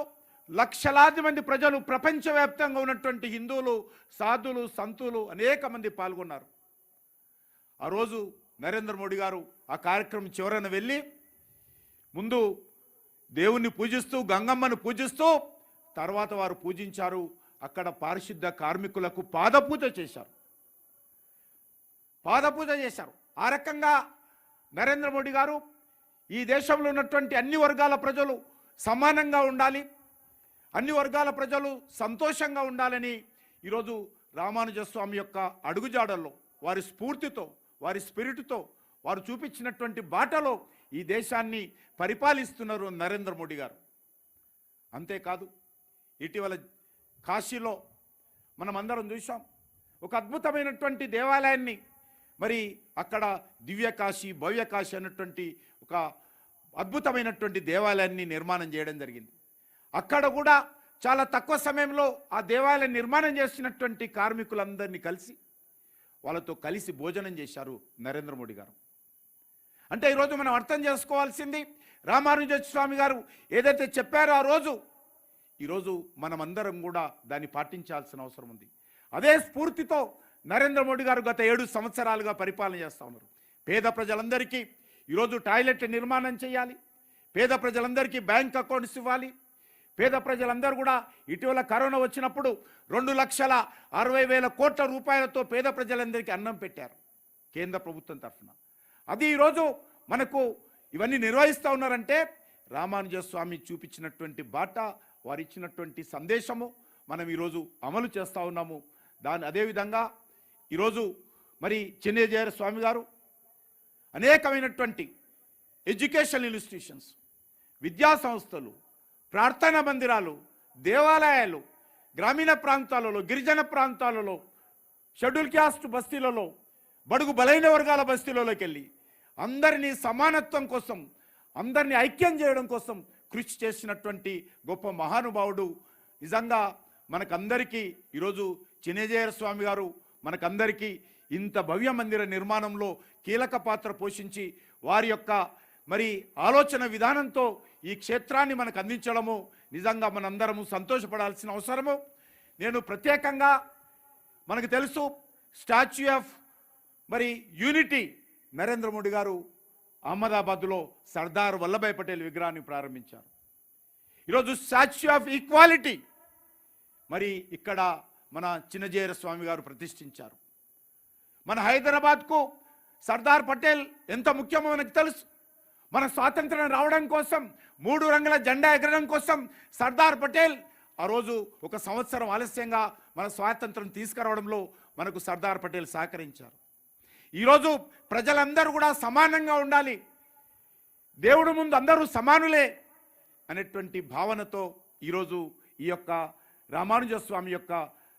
లక్షలాది మంది ప్రజలు, ప్రపంచవ్యాప్తంగా ఉన్నటువంటి హిందువులు, సాధులు, సంతులు అనేక మంది పాల్గొన్నారు. ఆ రోజు నరేంద్ర మోడీ గారు ఆ కార్యక్రమం చివరన వెళ్ళి ముందు దేవుణ్ణి పూజిస్తూ, గంగమ్మను పూజిస్తూ, తర్వాత వారు పూజించారు. అక్కడ పారిశుద్ధ కార్మికులకు పాదపూజ చేశారు. ఆ రకంగా నరేంద్ర మోడీ గారు ఈ దేశంలో ఉన్నటువంటి అన్ని వర్గాల ప్రజలు సమానంగా ఉండాలి, అన్ని వర్గాల ప్రజలు సంతోషంగా ఉండాలని ఈరోజు రామానుజ స్వామి యొక్క అడుగుజాడల్లో, వారి స్ఫూర్తితో, వారి స్పిరిట్తో, వారు చూపించినటువంటి బాటలో ఈ దేశాన్ని పరిపాలిస్తున్నారు నరేంద్ర మోడీ గారు. అంతేకాదు, ఇటీవల కాశీలో మనమందరం చూసాం, ఒక అద్భుతమైనటువంటి దేవాలయాన్ని, మరి అక్కడ దివ్య కాశీ, భవ్య కాశీ అన్నటువంటి ఒక అద్భుతమైనటువంటి దేవాలయాన్ని నిర్మాణం చేయడం జరిగింది. అక్కడ కూడా చాలా తక్కువ సమయంలో ఆ దేవాలయం నిర్మాణం చేసినటువంటి కార్మికులందరినీ కలిసి, వాళ్ళతో కలిసి భోజనం చేశారు నరేంద్ర మోడీ గారు. అంటే ఈరోజు మనం అర్థం చేసుకోవాల్సింది, రామానుజ స్వామి గారు ఏదైతే చెప్పారో ఆ రోజు, ఈరోజు మనమందరం కూడా దాన్ని పాటించాల్సిన అవసరం ఉంది. అదే స్ఫూర్తితో నరేంద్ర మోడీ గారు గత 7 సంవత్సరాలుగా పరిపాలన చేస్తూ ఉన్నారు. పేద ప్రజలందరికీ ఈరోజు టాయిలెట్ నిర్మాణం చేయాలి, పేద ప్రజలందరికీ బ్యాంక్ అకౌంట్స్ ఇవ్వాలి, పేద ప్రజలందరూ కూడా ఇటీవల కరోనా వచ్చినప్పుడు 2,60,000 కోట్ల రూపాయలతో పేద ప్రజలందరికీ అన్నం పెట్టారు కేంద్ర ప్రభుత్వం తరఫున. అది ఈరోజు మనకు ఇవన్నీ నిర్వహిస్తూ ఉన్నారంటే రామానుజ స్వామి చూపించినటువంటి బాట, వారు ఇచ్చినటువంటి సందేశము మనం ఈరోజు అమలు చేస్తూ ఉన్నాము. అదేవిధంగా ఈరోజు మరి చిన్నజీయర్ స్వామి గారు అనేకమైనటువంటి ఎడ్యుకేషన్ ఇన్స్టిట్యూషన్స్, విద్యా సంస్థలు, ప్రార్థనా మందిరాలు, దేవాలయాలు గ్రామీణ ప్రాంతాలలో, గిరిజన ప్రాంతాలలో, షెడ్యూల్ క్యాస్ట్ బస్తీలలో, బడుగు బలైన వర్గాల బస్తీలలోకి వెళ్ళి అందరినీ సమానత్వం కోసం, అందరినీ ఐక్యం చేయడం కోసం కృషి చేసినటువంటి గొప్ప మహానుభావుడు. నిజంగా మనకందరికీ ఈరోజు చిన్నజీయర్ స్వామి గారు మనకందరికీ ఇంత భవ్య మందిర నిర్మాణంలో కీలక పాత్ర పోషించి వారి యొక్క మరి ఆలోచన విధానంతో ఈ క్షేత్రాన్ని మనకు అందించడము నిజంగా మనందరము సంతోషపడాల్సిన అవసరము. నేను ప్రత్యేకంగా మనకు తెలుసు స్టాచ్యూ ఆఫ్ మరి యూనిటీ నరేంద్ర మోడీ గారు అహ్మదాబాద్లో సర్దార్ వల్లభాయ్ పటేల్ విగ్రహాన్ని ప్రారంభించారు. ఈరోజు స్టాచ్యూ ఆఫ్ ఈక్వాలిటీ మరి ఇక్కడ మన చిన్నజీయర్ స్వామి గారు ప్రతిష్ఠించారు. మన హైదరాబాద్కు సర్దార్ పటేల్ ఎంత ముఖ్యమో మనకు తెలుసు. మన స్వాతంత్రం రావడం కోసం 3 రంగుల జెండా ఎగరడం కోసం సర్దార్ పటేల్ ఆ రోజు 1 సంవత్సరం ఆలస్యంగా మన స్వాతంత్రం తీసుకురావడంలో మనకు సర్దార్ పటేల్ సహకరించారు. ఈరోజు ప్రజలందరూ కూడా సమానంగా ఉండాలి, దేవుడి ముందు అందరూ సమానులే అనేటువంటి భావనతో ఈరోజు ఈ యొక్క రామానుజ స్వామి యొక్క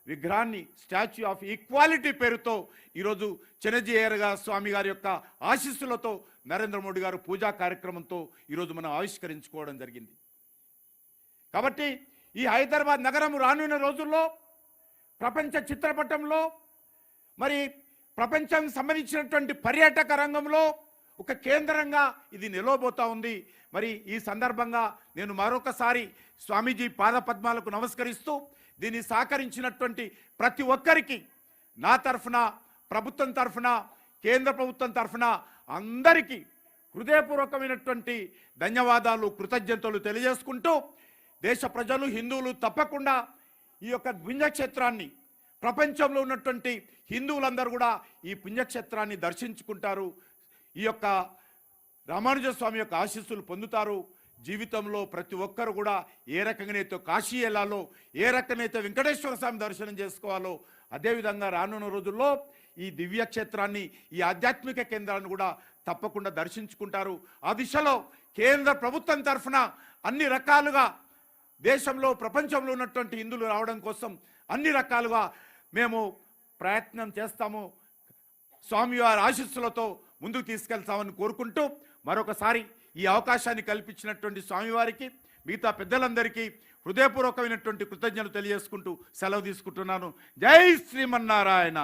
విగ్రహాన్ని స్టాచ్యూ ఆఫ్ ఈక్వాలిటీ పేరుతో ఈరోజు చిన్నజీయర్ స్వామి గారి యొక్క ఆశీస్సులతో నరేంద్ర మోడీ గారు పూజా కార్యక్రమంతో ఈరోజు మనం ఆవిష్కరించుకోవడం జరిగింది. కాబట్టి ఈ హైదరాబాద్ నగరం రానున్న రోజుల్లో ప్రపంచ చిత్రపటంలో మరి ప్రపంచం సంబంధించినటువంటి పర్యాటక రంగంలో ఒక కేంద్రంగా ఇది నిలవబోతా ఉంది. మరి ఈ సందర్భంగా నేను మరొకసారి స్వామీజీ పాదపద్మాలకు నమస్కరిస్తూ దీన్ని సహకరించినటువంటి ప్రతి ఒక్కరికి నా తరఫున, ప్రభుత్వం తరఫున, కేంద్ర ప్రభుత్వం తరఫున అందరికీ హృదయపూర్వకమైనటువంటి ధన్యవాదాలు, కృతజ్ఞతలు తెలియజేసుకుంటూ దేశ ప్రజలు, హిందువులు తప్పకుండా ఈ యొక్క పుణ్యక్షేత్రాన్ని, ప్రపంచంలో ఉన్నటువంటి హిందువులందరూ కూడా ఈ పుణ్యక్షేత్రాన్ని దర్శించుకుంటారు, ఈ యొక్క రామానుజ స్వామి యొక్క ఆశీస్సులు పొందుతారు. జీవితంలో ప్రతి ఒక్కరు కూడా ఏ రకంగానైతే కాశీ వెళ్ళాలో, ఏ రకంగానైతే వెంకటేశ్వర స్వామి దర్శనం చేసుకోవాలో అదేవిధంగా రానున్న రోజుల్లో ఈ దివ్యక్షేత్రాన్ని, ఈ ఆధ్యాత్మిక కేంద్రాన్ని కూడా తప్పకుండా దర్శించుకుంటారు. ఆ దిశలో కేంద్ర ప్రభుత్వం తరఫున అన్ని రకాలుగా దేశంలో, ప్రపంచంలో ఉన్నటువంటి హిందువులు రావడం కోసం అన్ని రకాలుగా మేము ప్రయత్నం చేస్తాము. స్వామివారి ఆశీస్సులతో ముందుకు తీసుకెళ్తామని కోరుకుంటూ మరొకసారి ఈ అవకాశాన్ని కల్పించినటువంటి స్వామివారికి, మిగతా పెద్దలందరికీ హృదయపూర్వకమైనటువంటి కృతజ్ఞతలు తెలియజేసుకుంటూ సెలవు తీసుకుంటున్నాను. జై శ్రీమన్నారాయణ.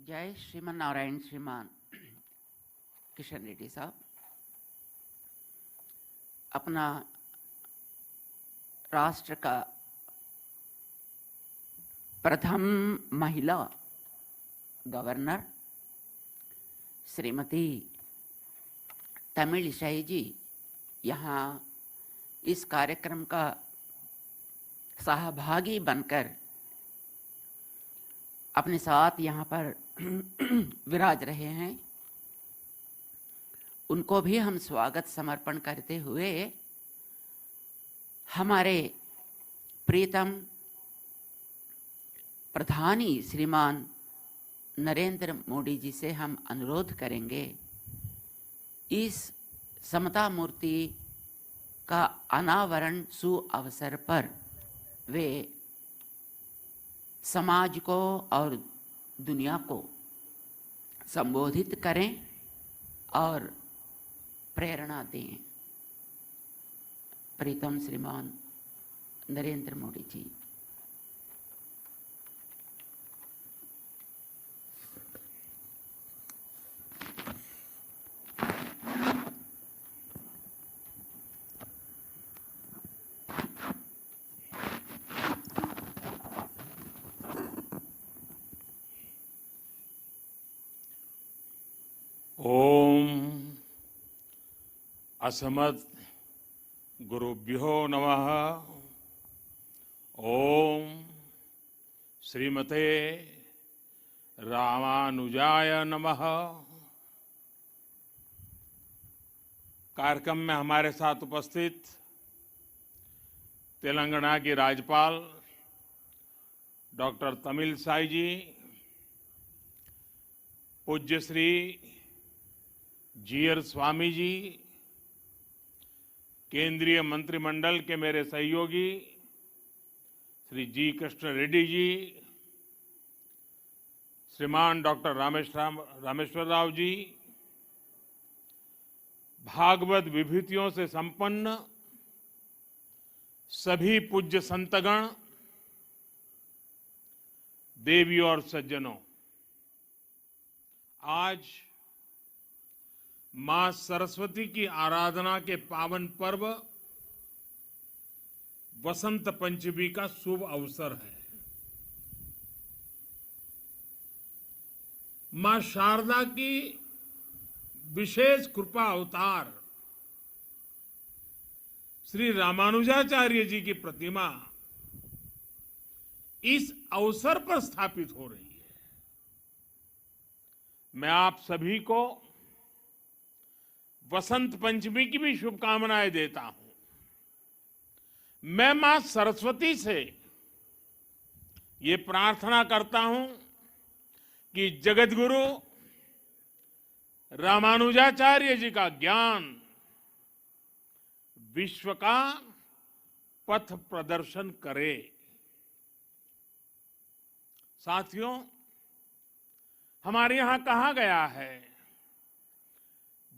जय श्रीमान नारायण श्रीमान किशन रेड्डी साहब, अपना राष्ट्र का प्रथम महिला गवर्नर श्रीमती तमिलिसाई जी यहाँ इस कार्यक्रम का सहभागी बनकर अपने साथ यहाँ पर विराज रहे हैं, उनको भी हम स्वागत समर्पण करते हुए हमारे प्रीतम प्रधानी श्रीमान नरेंद्र मोदी जी से हम अनुरोध करेंगे, इस समता मूर्ति का अनावरण सुअवसर पर वे समाज को और दुनिया को संबोधित करें और प्रेरणा दें। प्रीतम श्रीमान नरेंद्र मोदी जी। ओम असमत गुरुभ्यो नमः। ओम श्रीमते रामानुजाय नमः। कार्यक्रम में हमारे साथ उपस्थित तेलंगाना की राज्यपाल डॉक्टर तमिलसाई जी, पूज्य श्री जीयर स्वामी जी, केंद्रीय मंत्रिमंडल के मेरे सहयोगी श्री जी कृष्ण रेड्डी जी, श्रीमान डॉक्टर रामेश्वर राव जी, भागवत विभूतियों से संपन्न सभी पूज्य संतगण, देवी और सज्जनों, आज मां सरस्वती की आराधना के पावन पर्व वसंत पंचमी का शुभ अवसर है। मां शारदा की विशेष कृपा अवतार श्री रामानुजाचार्य जी की प्रतिमा इस अवसर पर स्थापित हो रही है। मैं आप सभी को वसंत पंचमी की भी शुभकामनाएं देता हूं। मैं मां सरस्वती से ये प्रार्थना करता हूं कि जगतगुरु रामानुजाचार्य जी का ज्ञान विश्व का पथ प्रदर्शन करे। साथियों, हमारे यहां कहा गया है,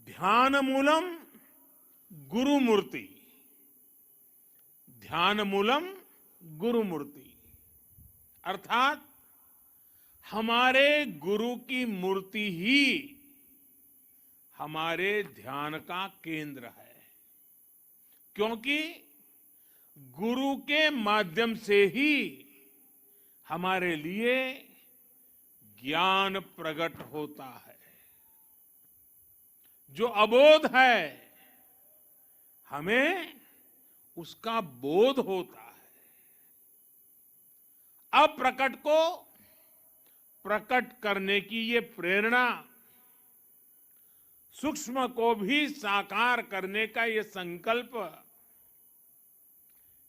ध्यान मूलम गुरु मूर्ति, ध्यान मूलम गुरु मूर्ति, अर्थात हमारे गुरु की मूर्ति ही हमारे ध्यान का केंद्र है, क्योंकि गुरु के माध्यम से ही हमारे लिए ज्ञान प्रकट होता है। जो अबोध है हमें उसका बोध होता है। अप्रकट को प्रकट करने की ये प्रेरणा, सूक्ष्म को भी साकार करने का ये संकल्प,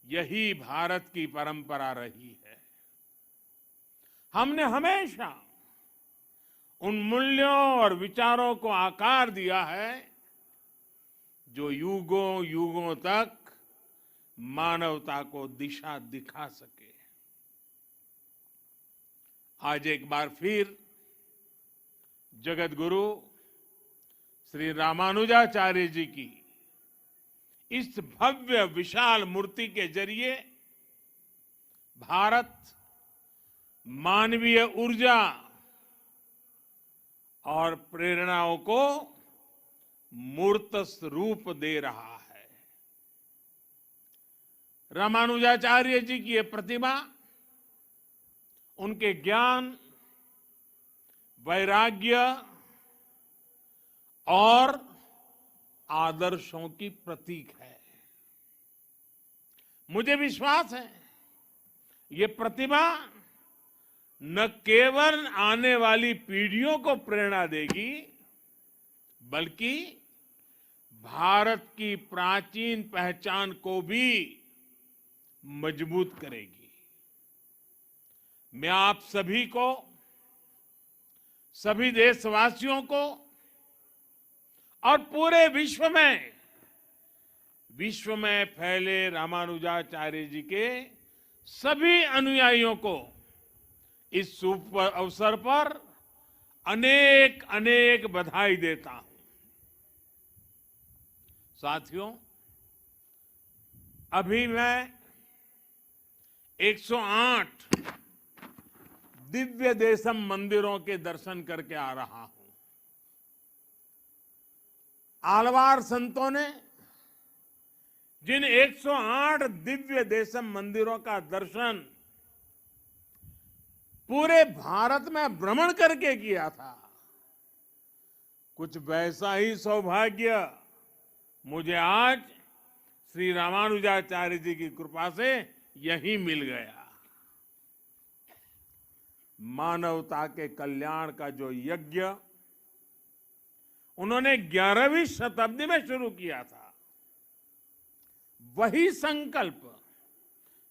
यही भारत की परंपरा रही है। हमने हमेशा उन मूल्यों और विचारों को आकार दिया है जो युगों युगों तक मानवता को दिशा दिखा सके। आज एक बार फिर जगत गुरु श्री रामानुजाचार्य जी की इस भव्य विशाल मूर्ति के जरिए भारत मानवीय ऊर्जा और प्रेरणाओं को मूर्त रूप दे रहा है। रामानुजाचार्य जी की ये प्रतिमा उनके ज्ञान, वैराग्य और आदर्शों की प्रतीक है। मुझे विश्वास है ये प्रतिमा न केवल आने वाली पीढ़ियों को प्रेरणा देगी, बल्कि भारत की प्राचीन पहचान को भी मजबूत करेगी। मैं आप सभी को, सभी देशवासियों को और पूरे विश्व में फैले रामानुजाचार्य जी के सभी अनुयायियों को इस शुभ अवसर पर अनेक अनेक बधाई देता हूं। साथियों, अभी मैं 108 दिव्य देशम मंदिरों के दर्शन करके आ रहा हूं। आलवार संतों ने जिन 108 दिव्य देशम मंदिरों का दर्शन पूरे भारत में भ्रमण करके किया था, कुछ वैसा ही सौभाग्य मुझे आज श्री रामानुजाचार्य जी की कृपा से यही मिल गया। मानवता के कल्याण का जो यज्ञ उन्होंने 11वीं शताब्दी में शुरू किया था, वही संकल्प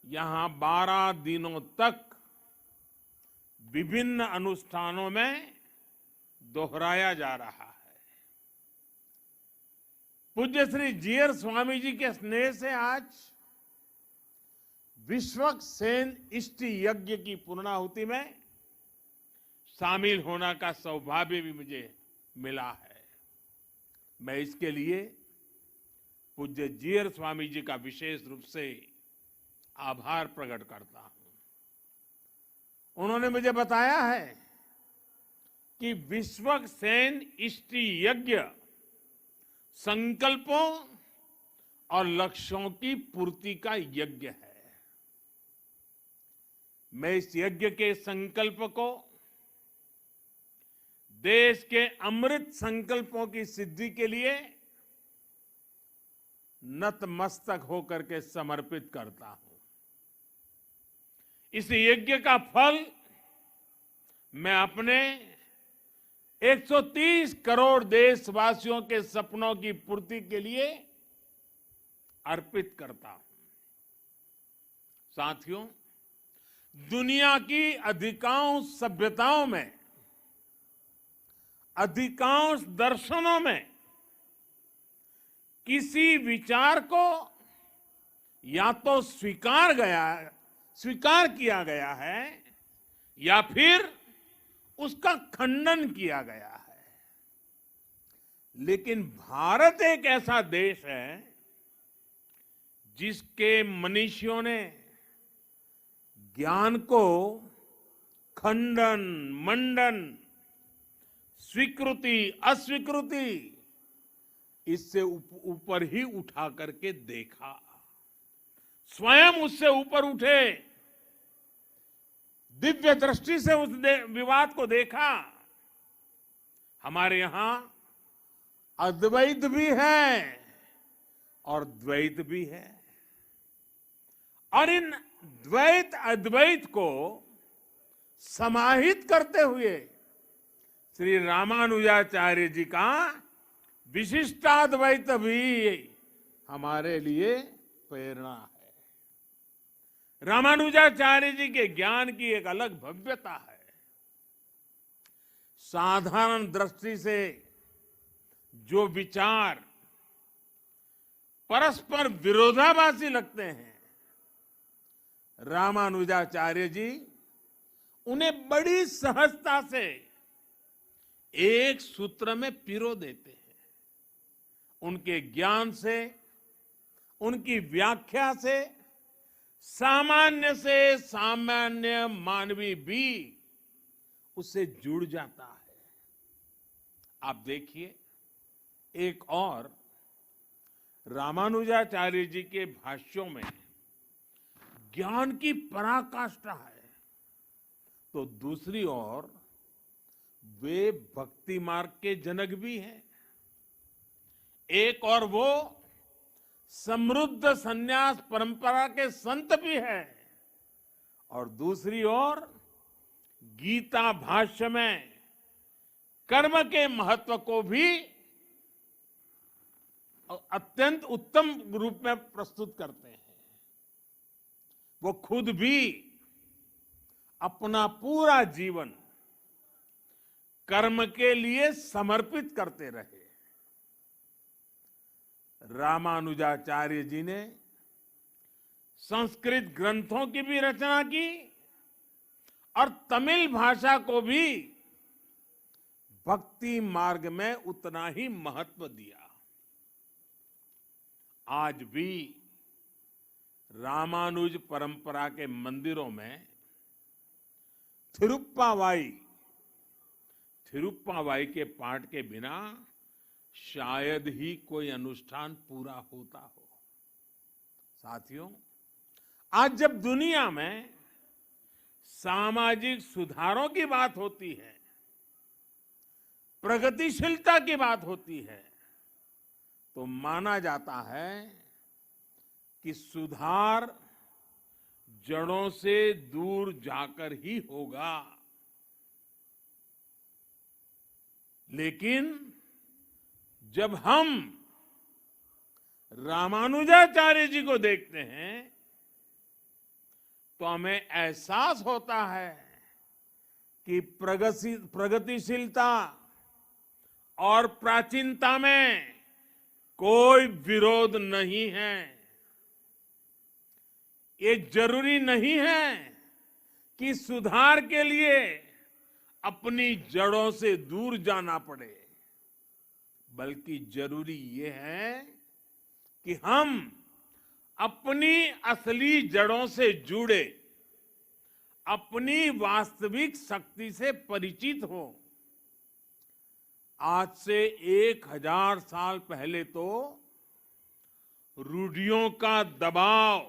यहां 12 दिनों तक विभिन्न अनुष्ठानों में दोहराया जा रहा है। पूज्य श्री जीयर स्वामी जी के स्नेह से आज विश्वक्सेन इष्टि यज्ञ की पूर्णाहुति में शामिल होने का सौभाग्य भी मुझे मिला है। मैं इसके लिए पूज्य जीयर स्वामी जी का विशेष रूप से आभार प्रकट करता हूं। उन्होंने मुझे बताया है कि विश्वक्सेन इष्टि यज्ञ संकल्पों और लक्ष्यों की पूर्ति का यज्ञ है। मैं इस यज्ञ के संकल्प को देश के अमृत संकल्पों की सिद्धि के लिए नतमस्तक होकर के समर्पित करता हूं। इस यज्ञ का फल मैं अपने 130 करोड़ देशवासियों के सपनों की पूर्ति के लिए अर्पित करता हूं। साथियों, दुनिया की अधिकांश सभ्यताओं में, अधिकांश दर्शनों में किसी विचार को या तो स्वीकार किया गया है या फिर उसका खंडन किया गया है। लेकिन भारत एक ऐसा देश है जिसके मनीषियों ने ज्ञान को खंडन, मंडन, स्वीकृति, अस्वीकृति इससे ऊपर ही उठा करके देखा। स्वयं उससे ऊपर उठे, दिव्य दृष्टि से उस विवाद को देखा। हमारे यहां अद्वैत भी है और द्वैत भी है, और इन द्वैत अद्वैत को समाहित करते हुए श्री रामानुजाचार्य जी का विशिष्टाद्वैत भी हमारे लिए प्रेरणा है। रामानुजाचार्य जी के ज्ञान की एक अलग भव्यता है। साधारण दृष्टि से जो विचार परस्पर विरोधाभासी लगते हैं, रामानुजाचार्य जी उन्हें बड़ी सहजता से एक सूत्र में पिरो देते हैं। उनके ज्ञान से, उनकी व्याख्या से सामान्य से सामान्य मानवी भी उससे जुड़ जाता है। आप देखिए, एक और रामानुजाचार्य जी के भाष्यों में ज्ञान की पराकाष्ठा है, तो दूसरी ओर वे भक्ति मार्ग के जनक भी हैं। एक और वो समृद्ध संन्यास परंपरा के संत भी हैं, और दूसरी ओर गीता भाष्य में कर्म के महत्व को भी अत्यंत उत्तम रूप में प्रस्तुत करते हैं। वो खुद भी अपना पूरा जीवन कर्म के लिए समर्पित करते रहे। रामानुजाचार्य जी ने संस्कृत ग्रंथों की भी रचना की और तमिल भाषा को भी भक्ति मार्ग में उतना ही महत्व दिया। आज भी रामानुज परंपरा के मंदिरों में थिरुप्पावाई के पाठ के बिना शायद ही कोई अनुष्ठान पूरा होता हो। साथियों, आज जब दुनिया में सामाजिक सुधारों की बात होती है, प्रगतिशीलता की बात होती है तो माना जाता है कि सुधार जड़ों से दूर जाकर ही होगा। लेकिन जब हम रामानुजाचार्य जी को देखते हैं तो हमें एहसास होता है कि प्रगतिशीलता और प्राचीनता में कोई विरोध नहीं है। ये जरूरी नहीं है कि सुधार के लिए अपनी जड़ों से दूर जाना पड़े, बल्कि जरूरी ये है कि हम अपनी असली जड़ों से जुड़े, अपनी वास्तविक शक्ति से परिचित हो। आज से 1000 साल पहले तो रूढ़ियों का दबाव,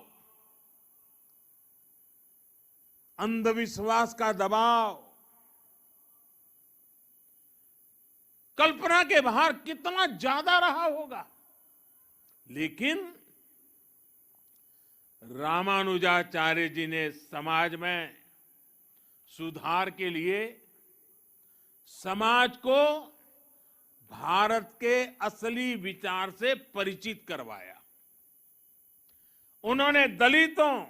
अंधविश्वास का दबाव कल्पना के बाहर कितना ज्यादा रहा होगा। लेकिन रामानुजाचार्य जी ने समाज में सुधार के लिए समाज को भारत के असली विचार से परिचित करवाया। उन्होंने दलितों,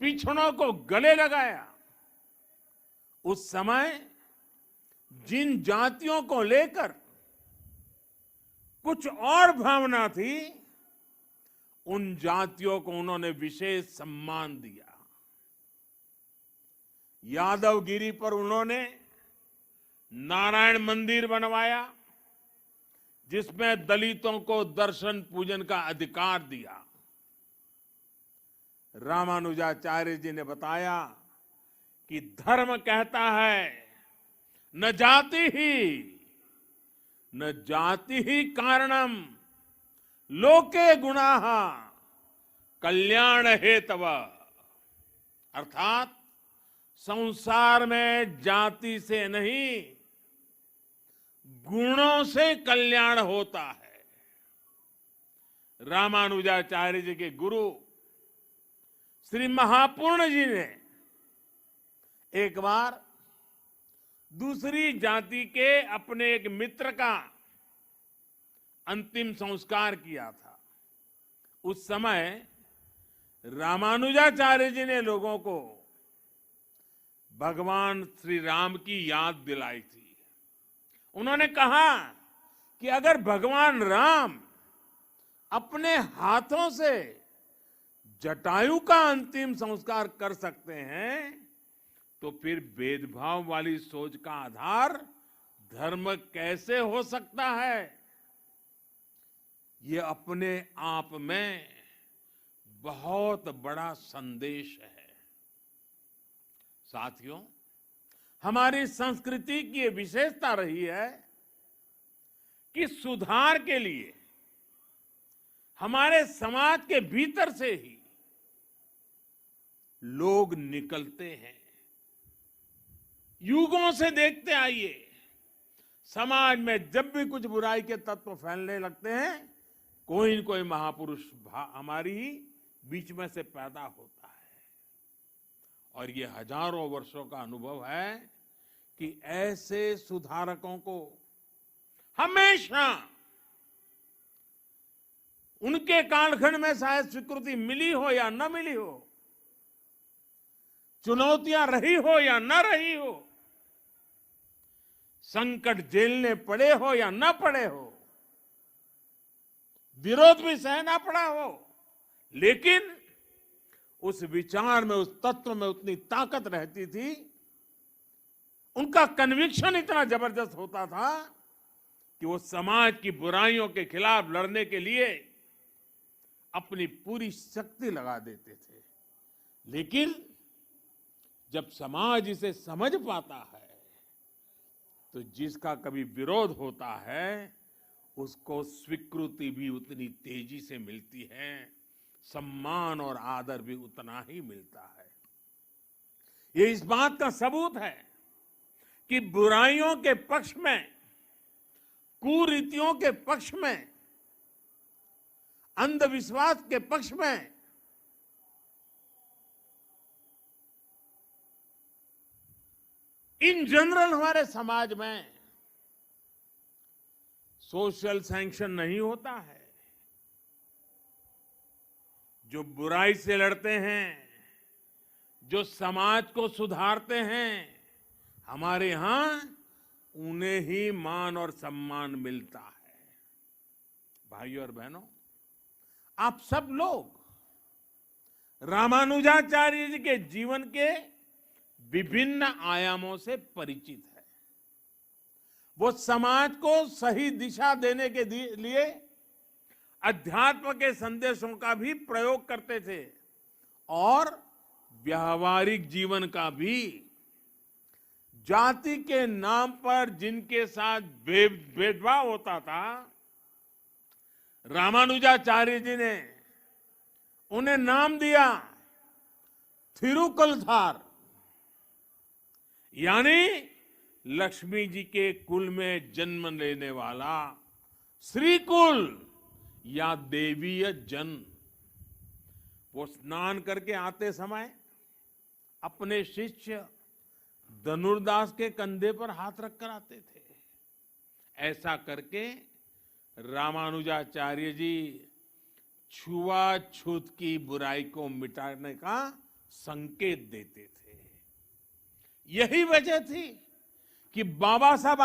पिछड़ों को गले लगाया। उस समय जिन जातियों को लेकर कुछ और भावना थी, उन जातियों को उन्होंने विशेष सम्मान दिया। यादवगिरी पर उन्होंने नारायण मंदिर बनवाया, जिसमें दलितों को दर्शन पूजन का अधिकार दिया। रामानुजाचार्य जी ने बताया कि धर्म कहता है न जाति ही कारणम लोके गुणाः कल्याण हेतव। अर्थात संसार में जाति से नहीं, गुणों से कल्याण होता है। रामानुजाचार्य जी के गुरु श्री महापूर्ण जी ने एक बार दूसरी जाति के अपने एक मित्र का अंतिम संस्कार किया था। उस समय रामानुजाचार्य जी ने लोगों को भगवान श्री राम की याद दिलाई थी। उन्होंने कहा कि अगर भगवान राम अपने हाथों से जटायु का अंतिम संस्कार कर सकते हैं तो फिर भेदभाव वाली सोच का आधार धर्म कैसे हो सकता है। ये अपने आप में बहुत बड़ा संदेश है। साथियों, हमारी संस्कृति की ये विशेषता रही है कि सुधार के लिए हमारे समाज के भीतर से ही लोग निकलते हैं। युगों से देखते आइए, समाज में जब भी कुछ बुराई के तत्व फैलने लगते हैं, कोई न कोई महापुरुष हमारी बीच में से पैदा होता है। और ये हजारों वर्षों का अनुभव है कि ऐसे सुधारकों को हमेशा उनके कालखंड में शायद स्वीकृति मिली हो या न मिली हो, चुनौतियां रही हो या न रही हो, संकट झेलने पड़े हो या न पड़े हो, विरोध भी सहना पड़ा हो, लेकिन उस विचार में, उस तत्व में उतनी ताकत रहती थी, उनका कन्विक्शन इतना जबरदस्त होता था कि वो समाज की बुराइयों के खिलाफ लड़ने के लिए अपनी पूरी शक्ति लगा देते थे। लेकिन जब समाज इसे समझ पाता है तो जिसका कभी विरोध होता है उसको स्वीकृति भी उतनी तेजी से मिलती है, सम्मान और आदर भी उतना ही मिलता है। ये इस बात का सबूत है कि बुराइयों के पक्ष में कुरीतियों के पक्ष में, अंधविश्वास के पक्ष में इन जनरल हमारे समाज में सोशल सैंक्शन नहीं होता है। जो बुराई से लड़ते हैं, जो समाज को सुधारते हैं, हमारे यहां उन्हें ही मान और सम्मान मिलता है। भाइयों और बहनों, आप सब लोग रामानुजाचार्य जी के जीवन के विभिन्न आयामों से परिचित है। वो समाज को सही दिशा देने के लिए अध्यात्म के संदेशों का भी प्रयोग करते थे और व्यावहारिक जीवन का भी। जाति के नाम पर जिनके साथ भेदभाव होता था, रामानुजाचार्य जी ने उन्हें नाम दिया थिरुकुलधार, यानी लक्ष्मी जी के कुल में जन्म लेने वाला श्रीकुल या देवीय जन। वो स्नान करके आते समय अपने शिष्य धनुर्दास के कंधे पर हाथ रखकर आते थे। ऐसा करके रामानुजाचार्य जी छुआछूत की बुराई को मिटाने का संकेत देते थे। यही वजह थी कि बाबा साहब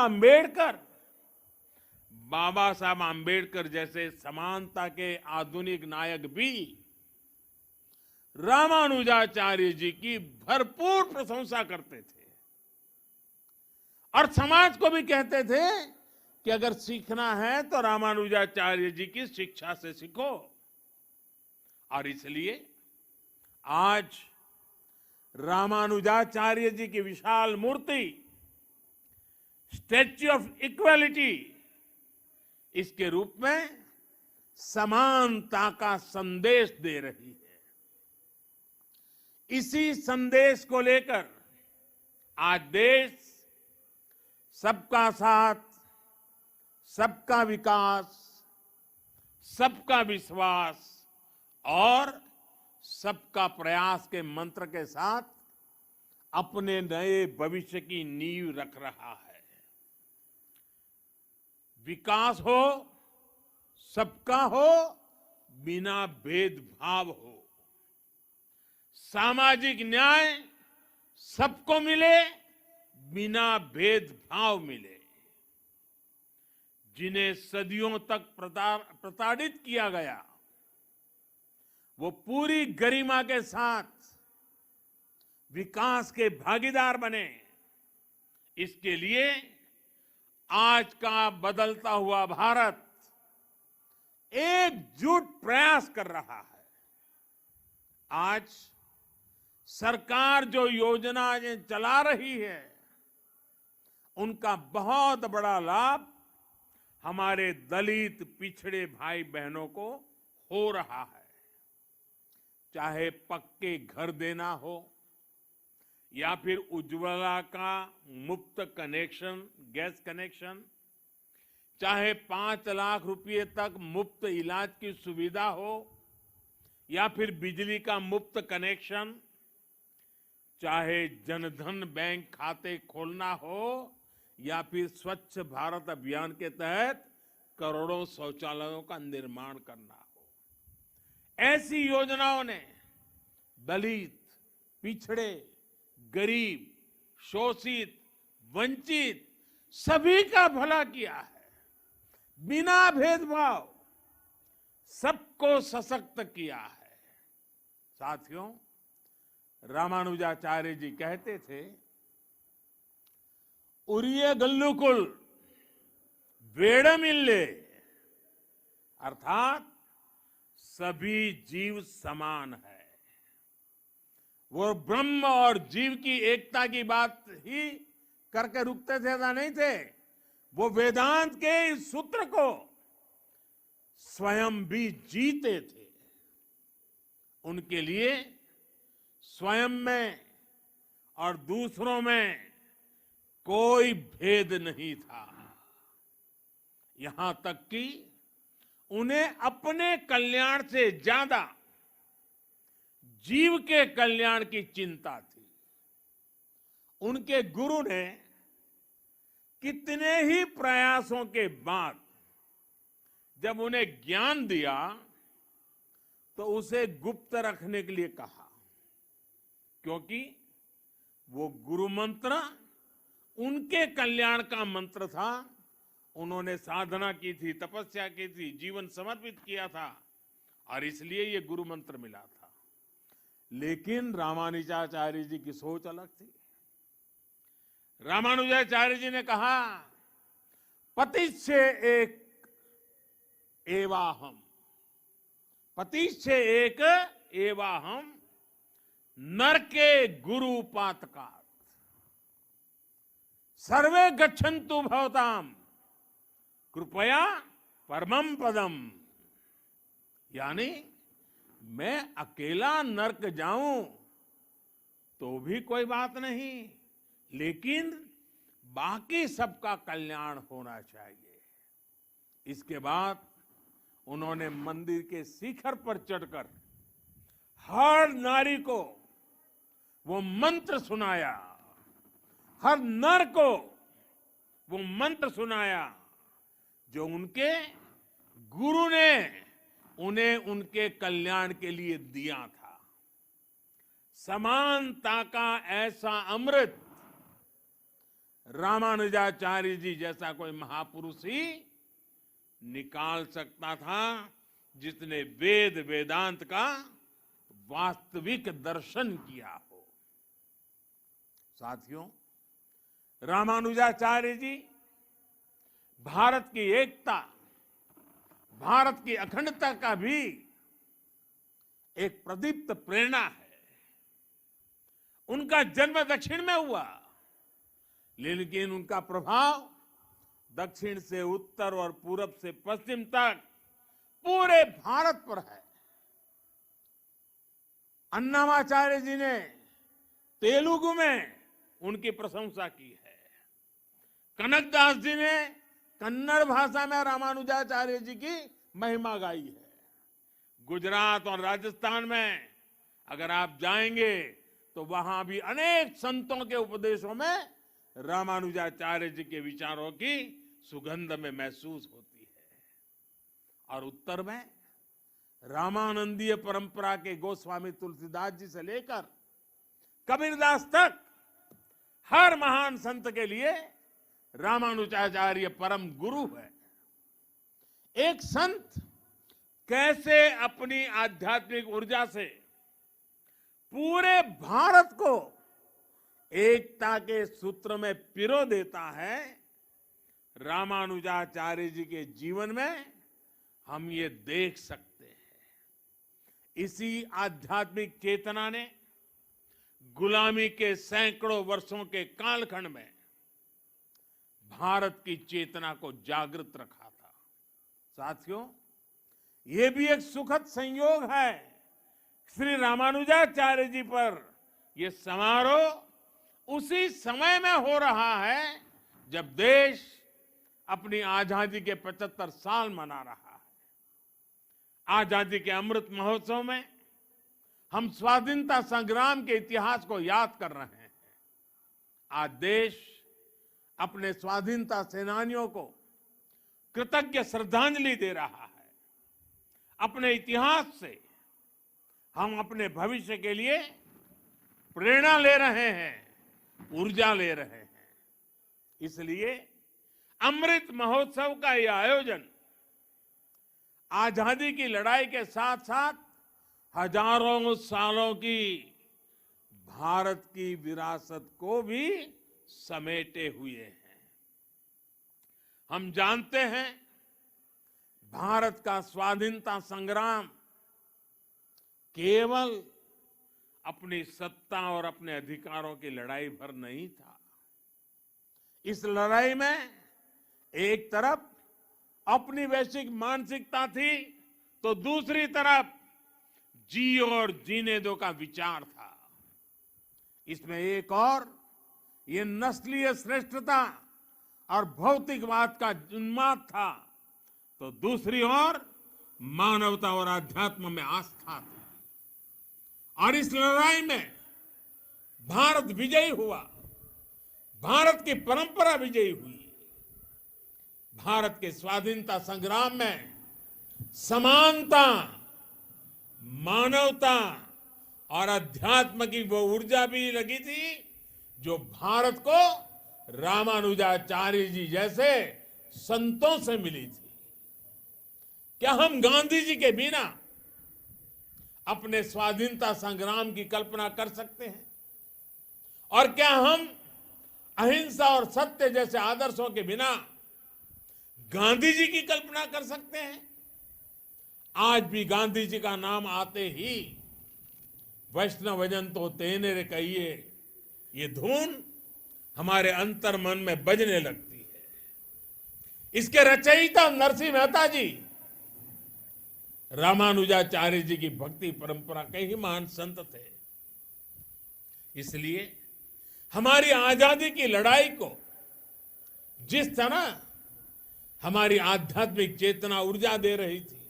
आंबेडकर जैसे समानता के आधुनिक नायक भी रामानुजाचार्य जी की भरपूर प्रशंसा करते थे और समाज को भी कहते थे कि अगर सीखना है तो रामानुजाचार्य जी की शिक्षा से सीखो। और इसलिए आज रामानुजाचार्य जी की विशाल मूर्ति स्टैच्यू ऑफ इक्वालिटी इसके रूप में समानता का संदेश दे रही है। इसी संदेश को लेकर आज देश सबका साथ, सबका विकास, सबका विश्वास और सबका प्रयास के मंत्र के साथ अपने नए भविष्य की नींव रख रहा है। विकास हो, सबका हो, बिना भेदभाव हो। सामाजिक न्याय सबको मिले, बिना भेदभाव मिले। जिन्हें सदियों तक प्रताड़ित किया गया, वो पूरी गरिमा के साथ विकास के भागीदार बने। इसके लिए आज का बदलता हुआ भारत एकजुट प्रयास कर रहा है। आज सरकार जो योजनाएं चला रही है, उनका बहुत बड़ा लाभ हमारे दलित पिछड़े भाई बहनों को हो रहा है। चाहे पक्के घर देना हो या फिर उज्ज्वला का मुफ्त कनेक्शन, गैस कनेक्शन, चाहे 5 लाख रुपए तक मुफ्त इलाज की सुविधा हो या फिर बिजली का मुफ्त कनेक्शन, चाहे जनधन बैंक खाते खोलना हो या फिर स्वच्छ भारत अभियान के तहत करोड़ों शौचालयों का निर्माण करना हो। ऐसी योजनाओं ने दलित, पिछड़े, गरीब, शोषित, वंचित सभी का भला किया है। बिना भेदभाव सबको सशक्त किया है। साथियों, रामानुजाचार्य जी कहते थे, उरिय गल्लुकुल वेड़मिल्ले, अर्थात सभी जीव समान है। वो ब्रह्म और जीव की एकता की बात ही करके रुकते थे, ऐसा नहीं थे। वो वेदांत के इस सूत्र को स्वयं भी जीते थे। उनके लिए स्वयं में और दूसरों में कोई भेद नहीं था। यहां तक कि उन्हें अपने कल्याण से ज्यादा जीव के कल्याण की चिंता थी। उनके गुरु ने कितने ही प्रयासों के बाद जब उन्हें ज्ञान दिया तो उसे गुप्त रखने के लिए कहा, क्योंकि वो गुरु मंत्र उनके कल्याण का मंत्र था। उन्होंने साधना की थी, तपस्या की थी, जीवन समर्पित किया था और इसलिए ये गुरु मंत्र मिला था। लेकिन रामानुजाचार्य जी की सोच अलग थी। रामानुजाचार्य जी ने कहा, पतिश्चे एक एवाहम, पतिश्चे एक एवाहम, नरके गुरु पातकात्, सर्वे गच्छन्तु भवताम कृपया परमम पदम। यानी मैं अकेला नरक जाऊं तो भी कोई बात नहीं, लेकिन बाकी सबका कल्याण होना चाहिए। इसके बाद उन्होंने मंदिर के शिखर पर चढ़कर हर नारी को वो मंत्र सुनाया, हर नर को वो मंत्र सुनाया जो उनके गुरु ने उन्हें उनके कल्याण के लिए दिया था। समानता का ऐसा अमृत रामानुजाचार्य जी जैसा कोई महापुरुष ही निकाल सकता था, जिसने वेद वेदांत का वास्तविक दर्शन किया हो। साथियों, रामानुजाचार्य जी भारत की एकता, भारत की अखंडता का भी एक प्रदीप्त प्रेरणा है। उनका जन्म दक्षिण में हुआ, लेकिन उनका प्रभाव दक्षिण से उत्तर और पूरब से पश्चिम तक पूरे भारत पर है। अन्नामाचार्य जी ने तेलुगु में उनकी प्रशंसा की है। कनकदास जी ने कन्नड़ भाषा में रामानुजाचार्य जी की महिमा गाई है। गुजरात और राजस्थान में अगर आप जाएंगे तो वहां भी अनेक संतों के उपदेशों में रामानुजाचार्य जी के विचारों की सुगंध में महसूस होती है। और उत्तर में रामानंदीय परंपरा के गोस्वामी तुलसीदास जी से लेकर कबीरदास तक हर महान संत के लिए रामानुजाचार्य परम गुरु है। एक संत कैसे अपनी आध्यात्मिक ऊर्जा से पूरे भारत को एकता के सूत्र में पिरो देता है, रामानुजाचार्य जी के जीवन में हम ये देख सकते हैं। इसी आध्यात्मिक चेतना ने गुलामी के सैकड़ों वर्षों के कालखंड में भारत की चेतना को जागृत रखा था। साथियों, ये भी एक सुखद संयोग है, श्री रामानुजाचार्य जी पर यह समारोह उसी समय में हो रहा है जब देश अपनी आजादी के 75 साल मना रहा है। आजादी के अमृत महोत्सव में हम स्वाधीनता संग्राम के इतिहास को याद कर रहे हैं। आज देश अपने स्वाधीनता सेनानियों को कृतज्ञ श्रद्धांजलि दे रहा है। अपने इतिहास से हम अपने भविष्य के लिए प्रेरणा ले रहे हैं, ऊर्जा ले रहे हैं। इसलिए अमृत महोत्सव का यह आयोजन आजादी की लड़ाई के साथ साथ हजारों सालों की भारत की विरासत को भी समेटे हुए हैं। हम जानते हैं, भारत का स्वाधीनता संग्राम केवल अपनी सत्ता और अपने अधिकारों की लड़ाई भर नहीं था। इस लड़ाई में एक तरफ अपनी वैश्विक मानसिकता थी, तो दूसरी तरफ जी और जीने दो का विचार था। इसमें एक और ये नस्लीय श्रेष्ठता और भौतिकवाद का उन्माद था तो दूसरी ओर मानवता और आध्यात्म में आस्था थी। और इस लड़ाई में भारत विजयी हुआ, भारत की परंपरा विजयी हुई। भारत के स्वाधीनता संग्राम में समानता, मानवता और अध्यात्म की वो ऊर्जा भी लगी थी जो भारत को रामानुजाचार्य जी जैसे संतों से मिली थी। क्या हम गांधी जी के बिना अपने स्वाधीनता संग्राम की कल्पना कर सकते हैं? और क्या हम अहिंसा और सत्य जैसे आदर्शों के बिना गांधी जी की कल्पना कर सकते हैं? आज भी गांधी जी का नाम आते ही वैष्णवजन तो तेने रे कहिए, ये धुन हमारे अंतर मन में बजने लगती है। इसके रचयिता नरसिंह मेहता जी रामानुजाचार्य जी की भक्ति परंपरा के ही महान संत थे। इसलिए हमारी आजादी की लड़ाई को जिस तरह हमारी आध्यात्मिक चेतना ऊर्जा दे रही थी,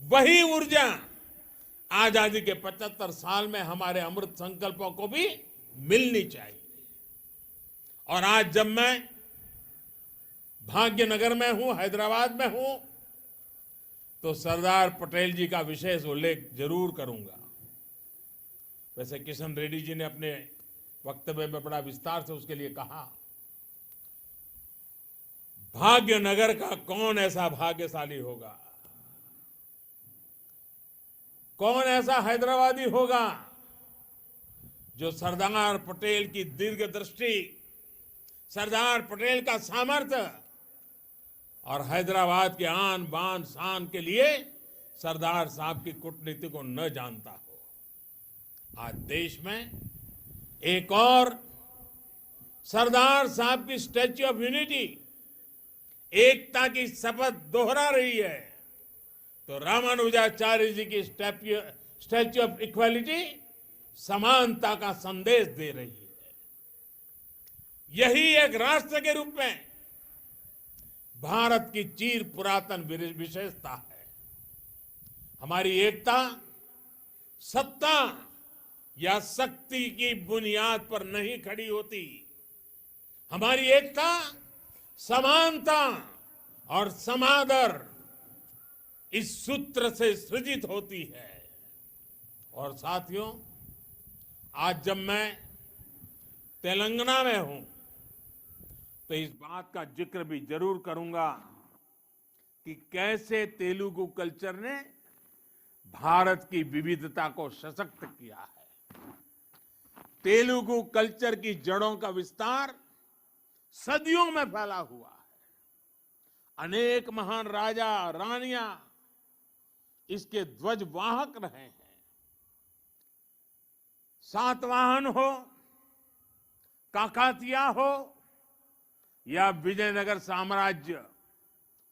वही ऊर्जा आजादी के 75 साल में हमारे अमृत संकल्पों को भी मिलनी चाहिए। और आज जब मैं भाग्यनगर में हूं, हैदराबाद में हूं, तो सरदार पटेल जी का विशेष उल्लेख जरूर करूंगा। वैसे किशन रेड्डी जी ने अपने वक्तव्य में बड़ा विस्तार से उसके लिए कहा। भाग्यनगर का कौन ऐसा भाग्यशाली होगा, कौन ऐसा हैदराबादी होगा जो सरदार पटेल की दीर्घ दृष्टि, सरदार पटेल का सामर्थ्य और हैदराबाद के आन बान शान के लिए सरदार साहब की कूटनीति को न जानता हो। आज देश में एक और सरदार साहब की स्टैच्यू ऑफ यूनिटी, एकता की शपथ दोहरा रही है, तो रामानुजाचार्य जी की स्टैच्यू ऑफ इक्वालिटी समानता का संदेश दे रही है। यही एक राष्ट्र के रूप में भारत की चिर पुरातन विशेषता है। हमारी एकता सत्ता या शक्ति की बुनियाद पर नहीं खड़ी होती। हमारी एकता समानता और समादर इस सूत्र से सृजित होती है। और साथियों, आज जब मैं तेलंगाना में हूं तो इस बात का जिक्र भी जरूर करूंगा कि कैसे तेलुगु कल्चर ने भारत की विविधता को सशक्त किया है। तेलुगु कल्चर की जड़ों का विस्तार सदियों में फैला हुआ है। अनेक महान राजा रानियां इसके ध्वजवाहक रहे हैं। सातवाहन हो, काकातिया हो या विजयनगर साम्राज्य,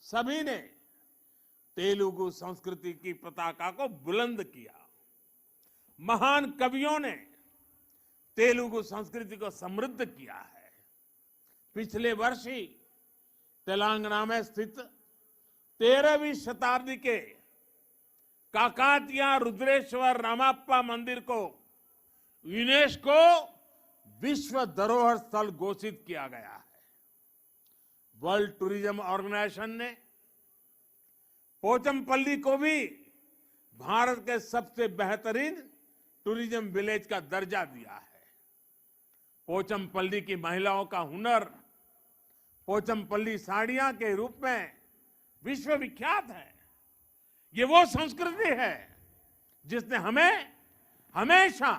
सभी ने तेलुगु संस्कृति की पताका को बुलंद किया। महान कवियों ने तेलुगु संस्कृति को समृद्ध किया है। पिछले वर्ष ही तेलंगाना में स्थित 13वीं शताब्दी के काकातिया रुद्रेश्वर रामाप्पा मंदिर को यूनेस्को विश्व धरोहर स्थल घोषित किया गया है। वर्ल्ड टूरिज्म ऑर्गेनाइजेशन ने पोचमपल्ली को भी भारत के सबसे बेहतरीन टूरिज्म विलेज का दर्जा दिया है। पोचमपल्ली की महिलाओं का हुनर पोचमपल्ली साड़ियां के रूप में विश्व विख्यात है। ये वो संस्कृति है जिसने हमें हमेशा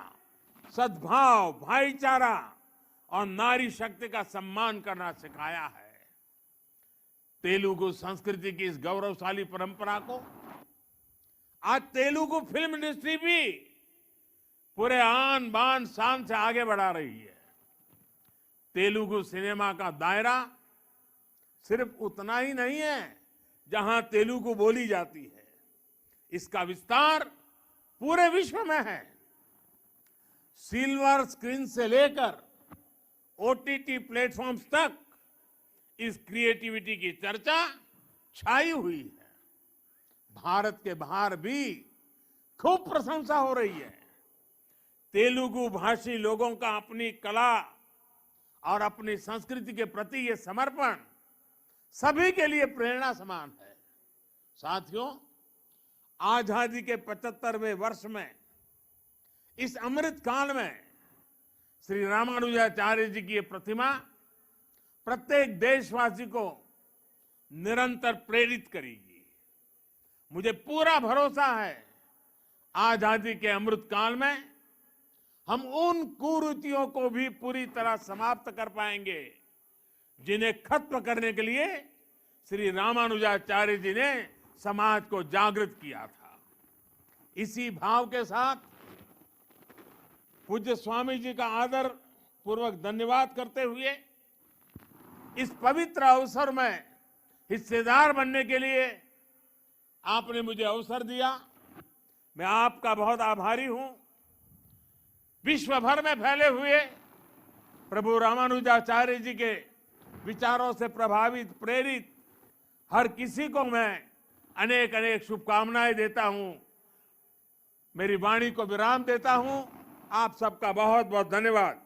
सद्भाव, भाईचारा और नारी शक्ति का सम्मान करना सिखाया है। तेलुगु संस्कृति की इस गौरवशाली परंपरा को आज तेलुगु फिल्म इंडस्ट्री भी पूरे आन बान शान से आगे बढ़ा रही है। तेलुगु सिनेमा का दायरा सिर्फ उतना ही नहीं है जहां तेलुगु बोली जाती है, इसका विस्तार पूरे विश्व में है। सिल्वर स्क्रीन से लेकर ओटीटी प्लेटफॉर्म्स तक इस क्रिएटिविटी की चर्चा छाई हुई है। भारत के बाहर भी खूब प्रशंसा हो रही है। तेलुगु भाषी लोगों का अपनी कला और अपनी संस्कृति के प्रति ये समर्पण सभी के लिए प्रेरणा समान है। साथियों, आजादी के 75वें वर्ष में इस अमृत काल में श्री रामानुजाचार्य जी की ये प्रतिमा प्रत्येक देशवासी को निरंतर प्रेरित करेगी। मुझे पूरा भरोसा है आजादी के अमृत काल में हम उन कुरीतियों को भी पूरी तरह समाप्त कर पाएंगे जिन्हें खत्म करने के लिए श्री रामानुजाचार्य जी ने समाज को जागृत किया था। इसी भाव के साथ पूज्य स्वामी जी का आदर पूर्वक धन्यवाद करते हुए इस पवित्र अवसर में हिस्सेदार बनने के लिए आपने मुझे अवसर दिया। मैं आपका बहुत आभारी हूं। विश्व भर में फैले हुए प्रभु रामानुजाचार्य जी के विचारों से प्रभावित प्रेरित हर किसी को मैं अनेक अनेक शुभकामनाएं देता हूं। मेरी वाणी को विराम देता हूं। आप सबका बहुत बहुत धन्यवाद।